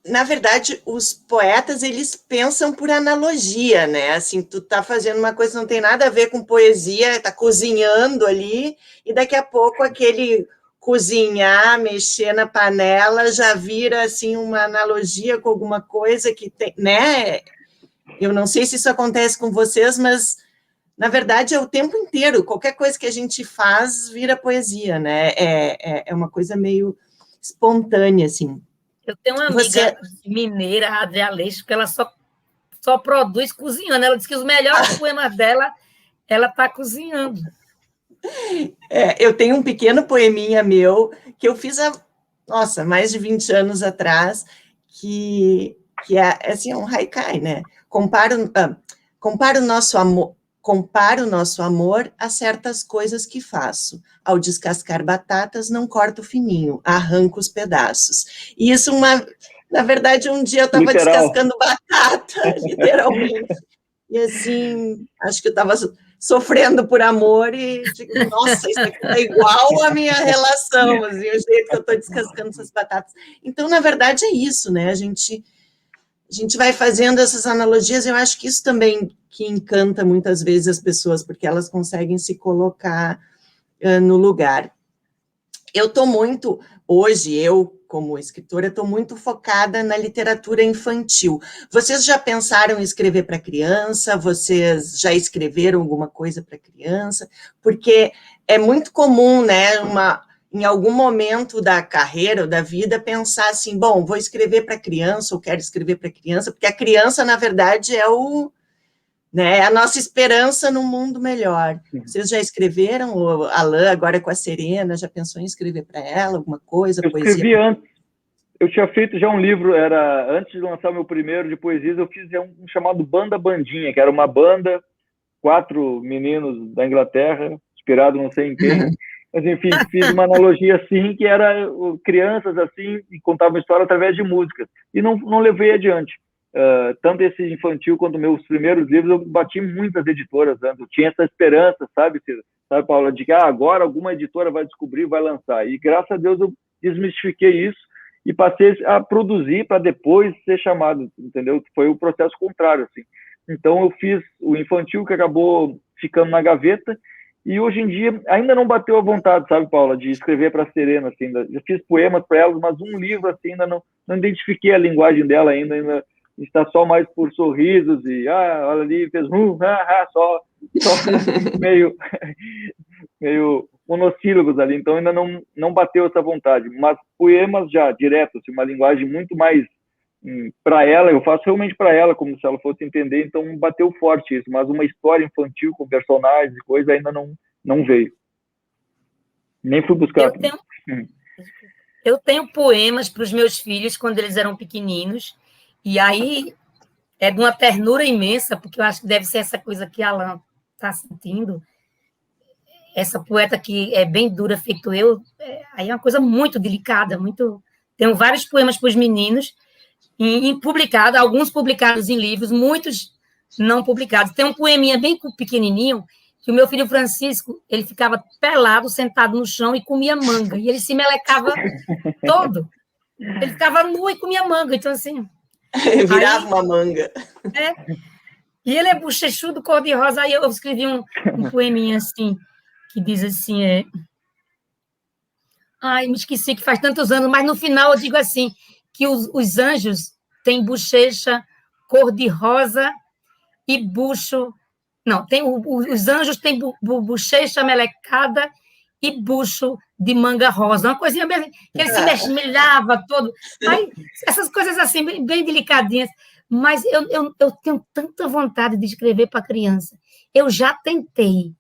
Na verdade, os poetas, eles pensam por analogia, né? Assim, tu tá fazendo uma coisa que não tem nada a ver com poesia, tá cozinhando ali, e daqui a pouco aquele cozinhar, mexer na panela, já vira, assim, uma analogia com alguma coisa que tem, né? Eu não sei se isso acontece com vocês, mas, na verdade, é o tempo inteiro. Qualquer coisa que a gente faz vira poesia, né? É uma coisa meio espontânea, assim. Eu tenho uma amiga mineira, a Adria Aleixo, que ela só produz cozinhando. Ela diz que os melhores poemas dela, ela está cozinhando. Eu tenho um pequeno poeminha meu, que eu fiz há, mais de 20 anos atrás, que é assim, um haikai, né? Compara o nosso amor a certas coisas que faço. Ao descascar batatas, não corto fininho, arranco os pedaços. E isso, na verdade, um dia eu estava descascando batata, literalmente. E assim, acho que eu estava sofrendo por amor e digo, nossa, isso aqui está igual à minha relação, assim, o jeito que eu estou descascando essas batatas. Então, na verdade, é isso, né? A gente vai fazendo essas analogias, eu acho que isso também que encanta muitas vezes as pessoas, porque elas conseguem se colocar no lugar. Eu estou muito, hoje, como escritora, estou muito focada na literatura infantil. Vocês já pensaram em escrever para criança? Vocês já escreveram alguma coisa para criança? Porque é muito comum, né, em algum momento da carreira ou da vida, pensar assim, bom, vou escrever para criança, ou quero escrever para criança, porque a criança, na verdade, é né? É a nossa esperança num mundo melhor. Vocês já escreveram, o Alain, agora com a Serena, já pensou em escrever para ela alguma coisa, Eu poesia? escrevi antes, eu tinha feito já um livro, antes de lançar meu primeiro de poesias, eu fiz um chamado Banda Bandinha, que era uma banda, 4 meninos da Inglaterra, inspirado não sei em quem, mas enfim, fiz uma analogia assim, que era crianças assim, e contavam história através de músicas, e não levei adiante. Tanto esse infantil quanto meus primeiros livros, eu bati muitas editoras antes, eu tinha essa esperança, sabe, Paula, de que agora alguma editora vai descobrir, vai lançar, e graças a Deus eu desmistifiquei isso, e passei a produzir para depois ser chamado, entendeu? Foi o processo contrário, assim. Então, eu fiz o infantil, que acabou ficando na gaveta, e hoje em dia ainda não bateu a vontade, sabe, Paula, de escrever para a Serena, assim, já fiz poemas para ela, mas um livro, assim, ainda não identifiquei a linguagem dela ainda está só mais por sorrisos e, olha ali, fez só meio monossílabos ali, então ainda não bateu essa vontade, mas poemas já, direto, assim, uma linguagem muito mais para ela, eu faço realmente para ela, como se ela fosse entender, então bateu forte isso, mas uma história infantil com personagens e coisa ainda não veio. Nem fui buscar. Eu tenho poemas para os meus filhos quando eles eram pequeninos, e aí é de uma ternura imensa, porque eu acho que deve ser essa coisa que a Alain está sentindo, essa poeta que é bem dura, feito eu, aí é uma coisa muito delicada, muito... Tenho vários poemas para os meninos, publicados, alguns publicados em livros, muitos não publicados. Tem um poeminha bem pequenininho, que o meu filho Francisco, ele ficava pelado, sentado no chão e comia manga, e ele se melecava todo. Ele ficava nu e comia manga, então assim... Virava uma manga. E ele é bochechudo, cor-de-rosa, aí eu escrevi um poeminha assim, que diz assim, me esqueci que faz tantos anos, mas no final eu digo assim, que os anjos têm bochecha cor-de-rosa e bucho... Não, os anjos têm bochecha melecada e bucho de manga rosa, uma coisinha bem... que ele se mexilhava todo. Aí, essas coisas assim, bem delicadinhas. Mas eu tenho tanta vontade de escrever para criança. Eu já tentei.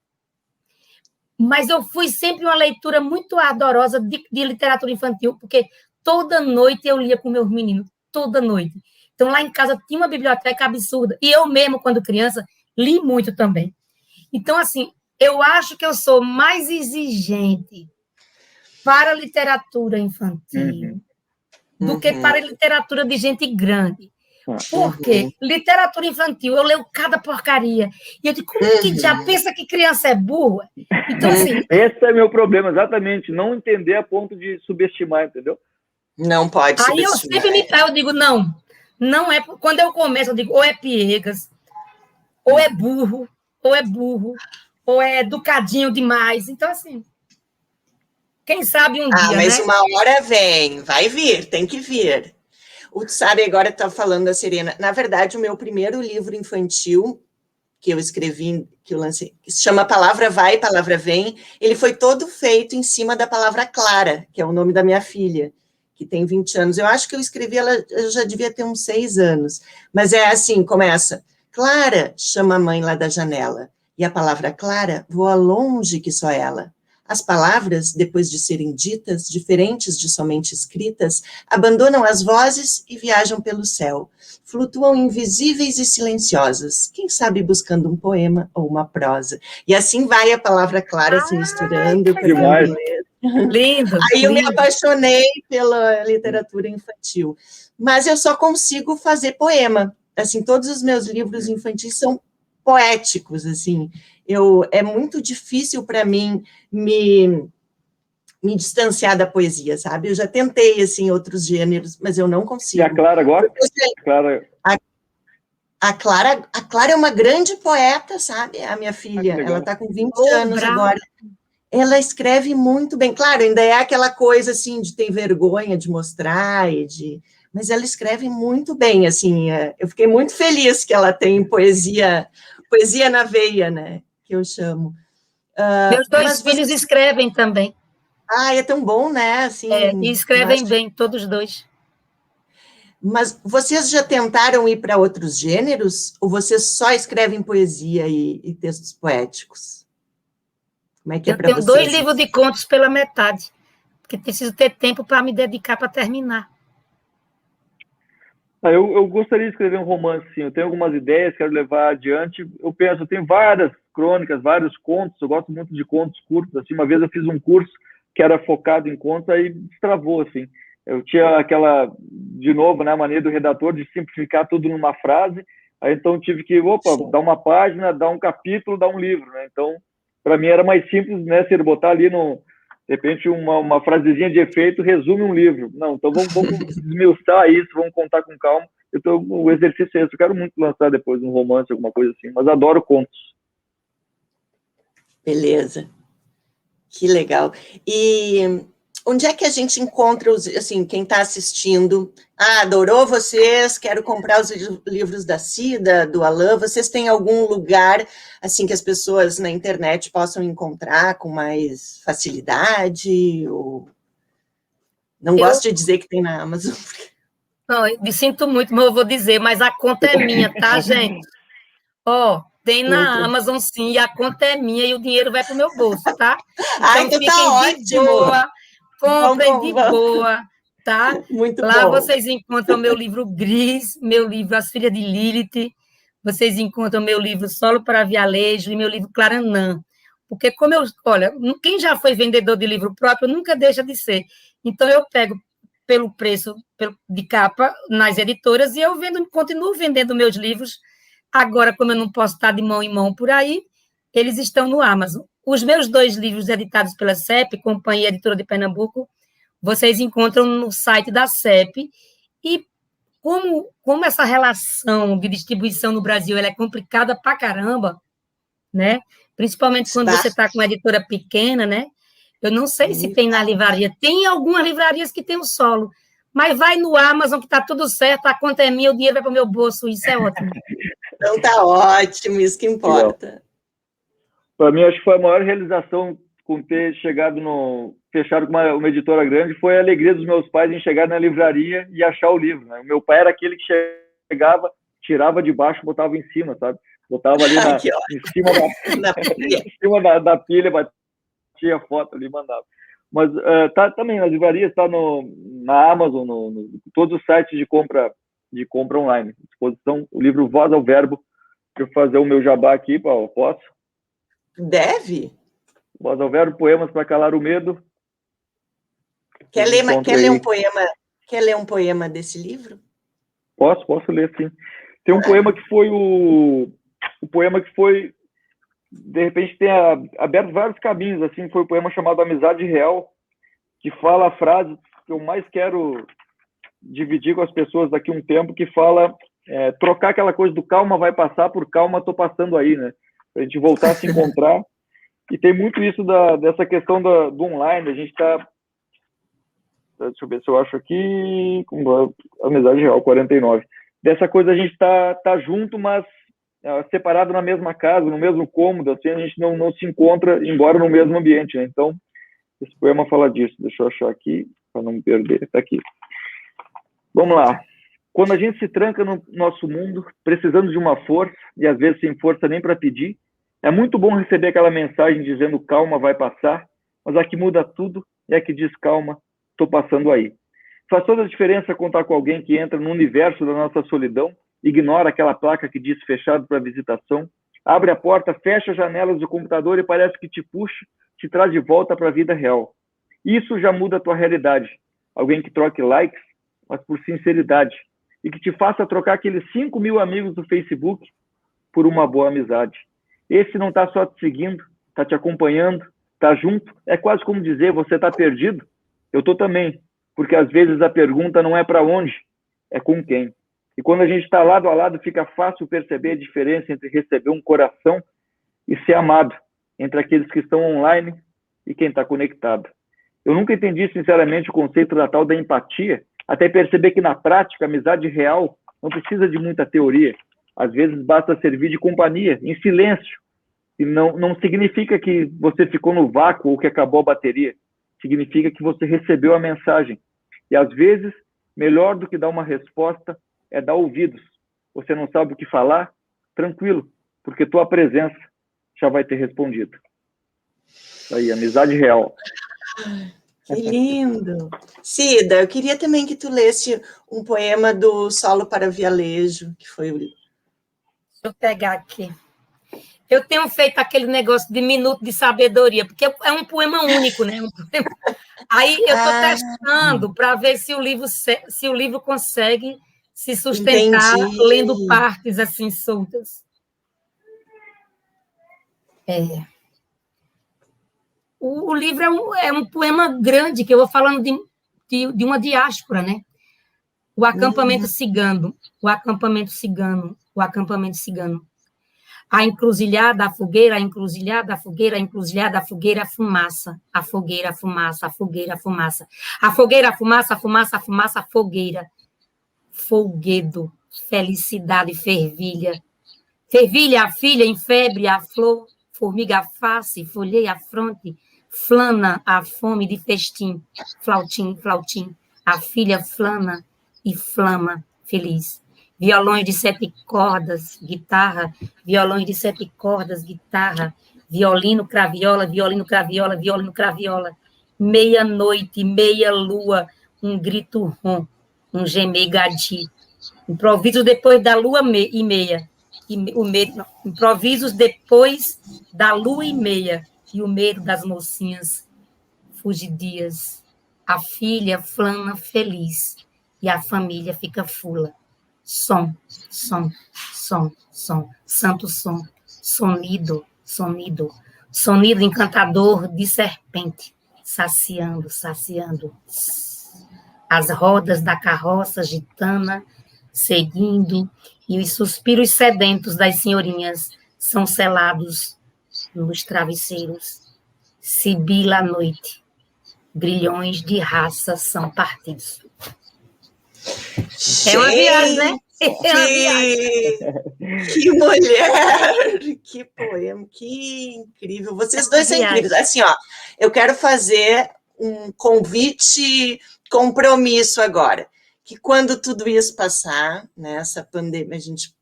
Mas eu fui sempre uma leitura muito ardorosa de literatura infantil, porque toda noite eu lia com meus meninos, toda noite. Então, lá em casa tinha uma biblioteca absurda. E eu mesmo, quando criança, li muito também. Então, assim, eu acho que eu sou mais exigente para a literatura infantil do que para a literatura de gente grande. Porque literatura infantil, eu leio cada porcaria. E eu digo, como que já pensa que criança é burra? Então, assim... Esse é meu problema, exatamente. Não entender a ponto de subestimar, entendeu? Não pode subestimar. Aí eu sempre eu digo, não é... Quando eu começo, eu digo, ou é piegas, ou é burro, ou é educadinho demais. Então, assim... Quem sabe um dia, mas né? uma hora vem, vai vir, tem que vir. Sabe, agora está falando da Serena. Na verdade, o meu primeiro livro infantil que eu escrevi, que eu lancei, que se chama Palavra Vai, Palavra Vem, ele foi todo feito em cima da palavra Clara, que é o nome da minha filha, que tem 20 anos. Eu acho que eu escrevi ela, eu já devia ter uns 6 anos. Mas é assim, começa. Clara chama a mãe lá da janela, e a palavra Clara voa longe que só ela. As palavras, depois de serem ditas, diferentes de somente escritas, abandonam as vozes e viajam pelo céu. Flutuam invisíveis e silenciosas, quem sabe buscando um poema ou uma prosa. E assim vai a palavra Clara se misturando. Lindo. Aí eu me apaixonei pela literatura infantil. Mas eu só consigo fazer poema. Assim, todos os meus livros infantis são poéticos, assim. É muito difícil para mim me distanciar da poesia, sabe? Eu já tentei, assim, outros gêneros, mas eu não consigo. E a Clara agora? A Clara é uma grande poeta, sabe? A minha filha, ela está com 20 anos agora. Ela escreve muito bem. Claro, ainda é aquela coisa, assim, de ter vergonha de mostrar, mas ela escreve muito bem, assim. Eu fiquei muito feliz que ela tem poesia na veia, né? Que eu chamo. Meus 2 filhos escrevem também. É tão bom, né? Assim, e escrevem bem, todos 2. Mas vocês já tentaram ir para outros gêneros? Ou vocês só escrevem poesia e textos poéticos? Como é que é para vocês? Eu tenho 2 livros de contos pela metade, porque preciso ter tempo para me dedicar para terminar. Eu gostaria de escrever um romance, sim. Eu tenho algumas ideias, quero levar adiante. Eu penso, eu tenho várias crônicas, vários contos. Eu gosto muito de contos curtos. Assim, uma vez eu fiz um curso que era focado em contos, aí destravou, assim. Eu tinha aquela, de novo, né, a mania do redator de simplificar tudo numa frase. Aí então tive que, dar uma página, dar um capítulo, dar um livro, né? Então, para mim era mais simples, né, se ele botar ali no de repente, uma frasezinha de efeito resume um livro. Não, então vamos desmiuçar isso, vamos contar com calma. O exercício é esse. Eu quero muito lançar depois um romance, alguma coisa assim, mas adoro contos. Beleza. Que legal. E onde é que a gente encontra, assim, quem está assistindo? Adorou vocês, quero comprar os livros da Cida, do Alain. Vocês têm algum lugar, assim, que as pessoas na internet possam encontrar com mais facilidade? Ou... Não gosto de dizer que tem na Amazon. Não, me sinto muito, mas eu vou dizer, mas a conta é minha, tá, gente? Tem na Amazon, sim, e a conta é minha e o dinheiro vai para o meu bolso, tá? Então tá ótimo. Boa, comprem de boa, tá? Muito Lá bom. vocês encontram meu livro Gris, meu livro As Filhas de Lilith, vocês encontram meu livro Solo para Vialejo e meu livro Claranã. Porque olha, quem já foi vendedor de livro próprio nunca deixa de ser. Então eu pego pelo preço de capa nas editoras e eu continuo vendendo meus livros. Agora, como eu não posso estar de mão em mão por aí, eles estão no Amazon. Os meus 2 livros editados pela CEP, Companhia Editora de Pernambuco, vocês encontram no site da CEP. E como essa relação de distribuição no Brasil ela é complicada pra caramba, né? Principalmente quando você está com uma editora pequena, né? Eu não sei se tem na livraria. Tem algumas livrarias que tem o solo, mas vai no Amazon que está tudo certo, a conta é minha, o dinheiro vai para o meu bolso, isso é ótimo. Então tá ótimo, isso que importa. Para mim, acho que foi a maior realização com ter fechado com uma editora grande, foi a alegria dos meus pais em chegar na livraria e achar o livro, né? O meu pai era aquele que chegava, tirava de baixo, botava em cima, sabe? Botava ali em cima da pilha, batia a foto ali e mandava. Mas tá também nas livrarias, está na Amazon, todos os sites de compra online. À disposição, o livro Voz ao Verbo. Deixa eu fazer o meu jabá aqui, Paulo, posso? Deve. Voz ao Verbo, Poemas para Calar o Medo. Quer ler um poema desse livro? Posso ler, sim. Tem um poema que foi o poema que foi, de repente, tem aberto vários caminhos, assim, foi um poema chamado Amizade Real, que fala a frase que eu mais quero dividir com as pessoas daqui a um tempo, que fala trocar aquela coisa do calma vai passar por calma tô passando aí, né? Pra gente voltar a se encontrar. E tem muito isso dessa questão do online, a gente tá... Deixa eu ver se eu acho aqui... Amizade Real, 49. Dessa coisa a gente tá junto, mas separado na mesma casa, no mesmo cômodo, assim, a gente não se encontra, embora no mesmo ambiente, né? Então, esse poema fala disso. Deixa eu achar aqui, para não me perder. Está aqui. Vamos lá. Quando a gente se tranca no nosso mundo, precisando de uma força, e às vezes sem força nem para pedir, é muito bom receber aquela mensagem dizendo calma, vai passar, mas a que muda tudo é a que diz calma, estou passando aí. Faz toda a diferença contar com alguém que entra no universo da nossa solidão, ignora aquela placa que diz fechado para visitação, abre a porta, fecha as janelas do computador e parece que te puxa, te traz de volta para a vida real. Isso já muda a tua realidade. Alguém que troque likes, mas por sinceridade, e que te faça trocar aqueles 5.000 amigos do Facebook por uma boa amizade. Esse não está só te seguindo, está te acompanhando, está junto. É quase como dizer, você está perdido? Eu estou também, porque às vezes a pergunta não é para onde, é com quem. E quando a gente está lado a lado, fica fácil perceber a diferença entre receber um coração e ser amado, entre aqueles que estão online e quem está conectado. Eu nunca entendi, sinceramente, o conceito da tal da empatia, até perceber que, na prática, a amizade real não precisa de muita teoria. Às vezes, basta servir de companhia, em silêncio. E não significa que você ficou no vácuo ou que acabou a bateria. Significa que você recebeu a mensagem. E, às vezes, Melhor do que dar uma resposta é dar ouvidos. Você não sabe o que falar? Tranquilo, porque tua presença já vai ter respondido. Isso aí, amizade real. Que lindo! Cida, eu queria também que tu lesse um poema do Solo para Vialejo, que foi o... Deixa eu pegar aqui. Eu tenho feito aquele negócio de minuto de sabedoria, porque é um poema único, né? Aí eu estou testando para ver se o livro consegue se sustentar lendo partes assim soltas. O livro é um poema grande, que eu vou falando de uma diáspora, né? O acampamento cigano, o acampamento cigano, o acampamento cigano. A encruzilhada, a fogueira, a encruzilhada, a fogueira, a encruzilhada, a fogueira, a fumaça, a fogueira, a fumaça, a fogueira, a fumaça. A fogueira, a fumaça, a fumaça, a fumaça, a fogueira. Folguedo, felicidade, fervilha. Fervilha, a filha em febre, a flor, formiga a face, folheia a fronte, flana a fome de festim, flautim, flautim. A filha flana e flama, feliz. Violões de 7 cordas, guitarra, violões de 7 cordas, guitarra, violino, craviola, violino, craviola, violino, craviola. Meia-noite, meia-lua, um grito rom, um gemer gadi. Improvisos depois da lua e meia. Improvisos depois da lua e meia. E o medo das mocinhas fugidias. A filha flana feliz e a família fica fula. Som, som, som, som, santo som, sonido, sonido, sonido encantador de serpente, saciando, saciando. As rodas da carroça gitana seguindo, e os suspiros sedentos das senhorinhas são selados nos travesseiros. Sibila à noite, grilhões de raça são partidos. Gente, é uma viagem, né? É uma viagem. Que mulher! Que poema, que incrível. Vocês dois são incríveis. Assim, ó, eu quero fazer um convite, compromisso agora, que quando tudo isso passar, né, essa pandemia, a gente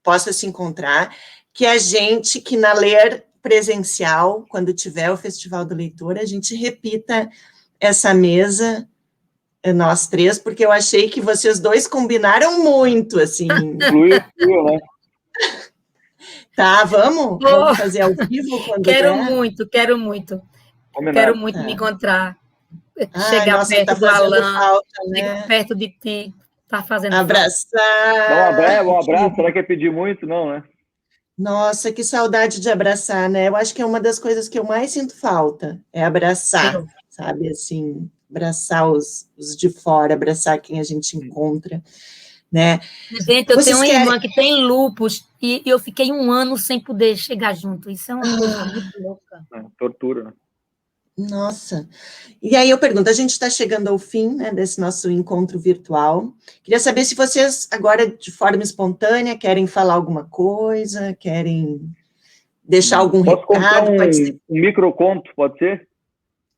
possa se encontrar, que a gente, que na Ler presencial, quando tiver o Festival do Leitor, a gente repita essa mesa, nós três, porque eu achei que vocês dois combinaram muito, assim. Fluiu, né? Tá, vamos? Vamos fazer ao vivo quando Quero der? muito, quero muito. Combinado. Quero muito me encontrar. Chegar nossa, perto tá do Alan, falta, né? chegar perto de ti, tá fazendo abraçar. Dá um abraço, será que é pedir muito? Não, né? Nossa, que saudade de abraçar, né? Eu acho que é uma das coisas que eu mais sinto falta, é abraçar, sabe, assim, abraçar os de fora, abraçar quem a gente encontra, né? Gente, eu tenho uma irmã que tem lúpus e eu fiquei 1 ano sem poder chegar junto. Isso é uma coisa muito louca. Tortura, né? Nossa. E aí eu pergunto, a gente está chegando ao fim, né, desse nosso encontro virtual. Queria saber se vocês, agora, de forma espontânea, querem falar alguma coisa, querem deixar algum recado. Posso contar um microconto, pode ser?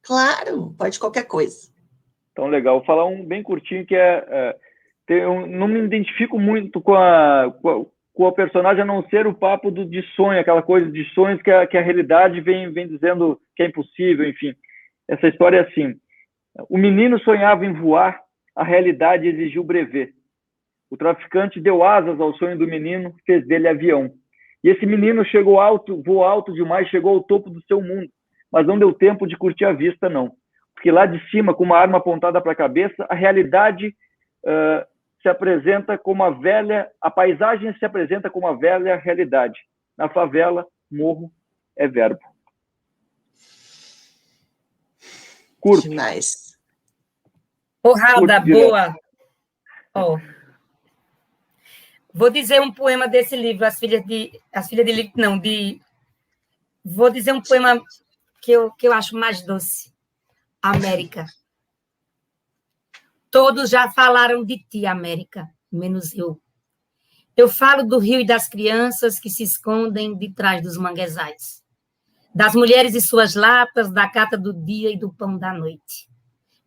Claro, pode qualquer coisa. Então, legal. Vou falar um bem curtinho, que eu não me identifico muito com a personagem, a não ser o papo de sonho, aquela coisa de sonhos que a realidade vem dizendo que é impossível, enfim. Essa história é assim: o menino sonhava em voar, a realidade exigiu brevet. O traficante deu asas ao sonho do menino, fez dele avião. E esse menino chegou alto, voou alto demais, chegou ao topo do seu mundo, mas não deu tempo de curtir a vista, não. Porque lá de cima, com uma arma apontada para a cabeça, a realidade se apresenta como a paisagem se apresenta como a velha realidade. Na favela, morro é verbo. Curto. Demais. Porrada boa. Vou dizer um poema desse livro, Vou dizer um poema que eu acho mais doce. América. Todos já falaram de ti, América, menos eu. Eu falo do rio e das crianças que se escondem de trás dos manguezais, das mulheres e suas latas, da cata do dia e do pão da noite.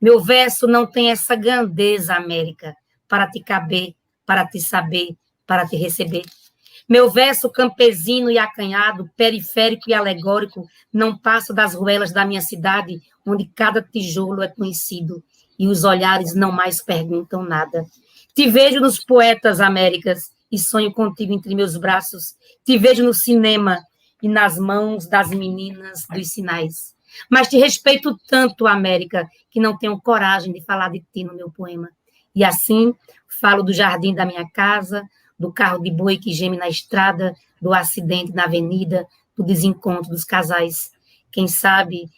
Meu verso não tem essa grandeza, América, para te caber, para te saber, para te receber. Meu verso campesino e acanhado, periférico e alegórico, não passa das ruelas da minha cidade, onde cada tijolo é conhecido e os olhares não mais perguntam nada. Te vejo nos poetas, Américas, e sonho contigo entre meus braços. Te vejo no cinema e nas mãos das meninas dos sinais. Mas te respeito tanto, América, que não tenho coragem de falar de ti no meu poema. E assim, falo do jardim da minha casa, do carro de boi que geme na estrada, do acidente na avenida, do desencontro dos casais. Quem sabe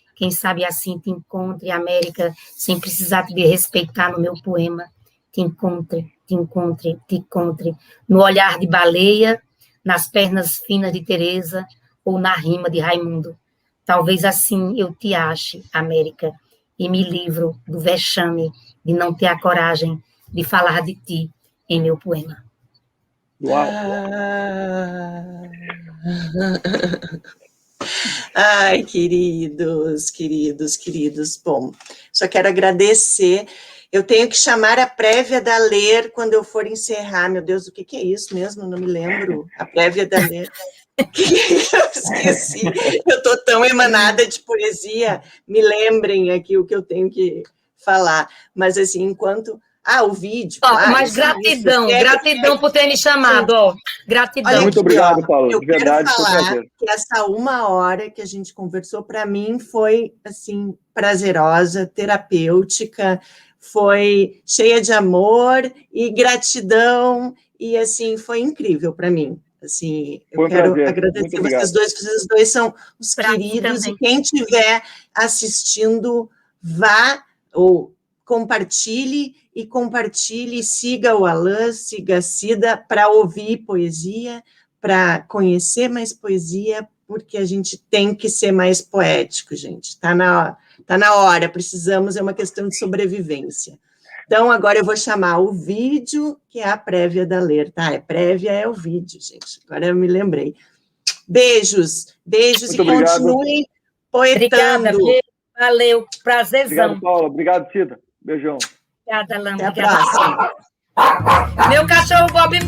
assim te encontre, América, sem precisar te respeitar no meu poema. Te encontre, no olhar de baleia, nas pernas finas de Teresa ou na rima de Raimundo. Talvez assim eu te ache, América, e me livro do vexame de não ter a coragem de falar de ti em meu poema. Uau. Ai, queridos. Bom, só quero agradecer. Eu tenho que chamar a prévia da Ler quando eu for encerrar. Meu Deus, o que é isso mesmo? Não me lembro. A prévia da Ler. Eu esqueci. Eu estou tão emanada de poesia. Me lembrem aqui o que eu tenho que falar. Mas, assim, enquanto... o vídeo. Mas gratidão por ter me chamado. Ó. Gratidão. Olha, muito obrigado, Paulo. Eu de verdade, quero falar que essa 1 hora que a gente conversou, para mim, foi, assim, prazerosa, terapêutica, foi cheia de amor e gratidão, e, assim, foi incrível para mim. Assim, eu quero agradecer vocês dois são os queridos, e quem estiver assistindo, vá ou compartilhe, siga o Alain, siga a Cida, para ouvir poesia, para conhecer mais poesia, porque a gente tem que ser mais poético, gente. Está na hora, precisamos, é uma questão de sobrevivência. Então, agora eu vou chamar o vídeo, que é a prévia da Ler, tá? Prévia é o vídeo, gente. Agora eu me lembrei. Beijos e continuem poetando. Obrigada, valeu, prazerzão. Obrigado, Paula. Obrigado, Cida. Beijão. Obrigada, Alain. Até a próxima. Meu cachorro Bob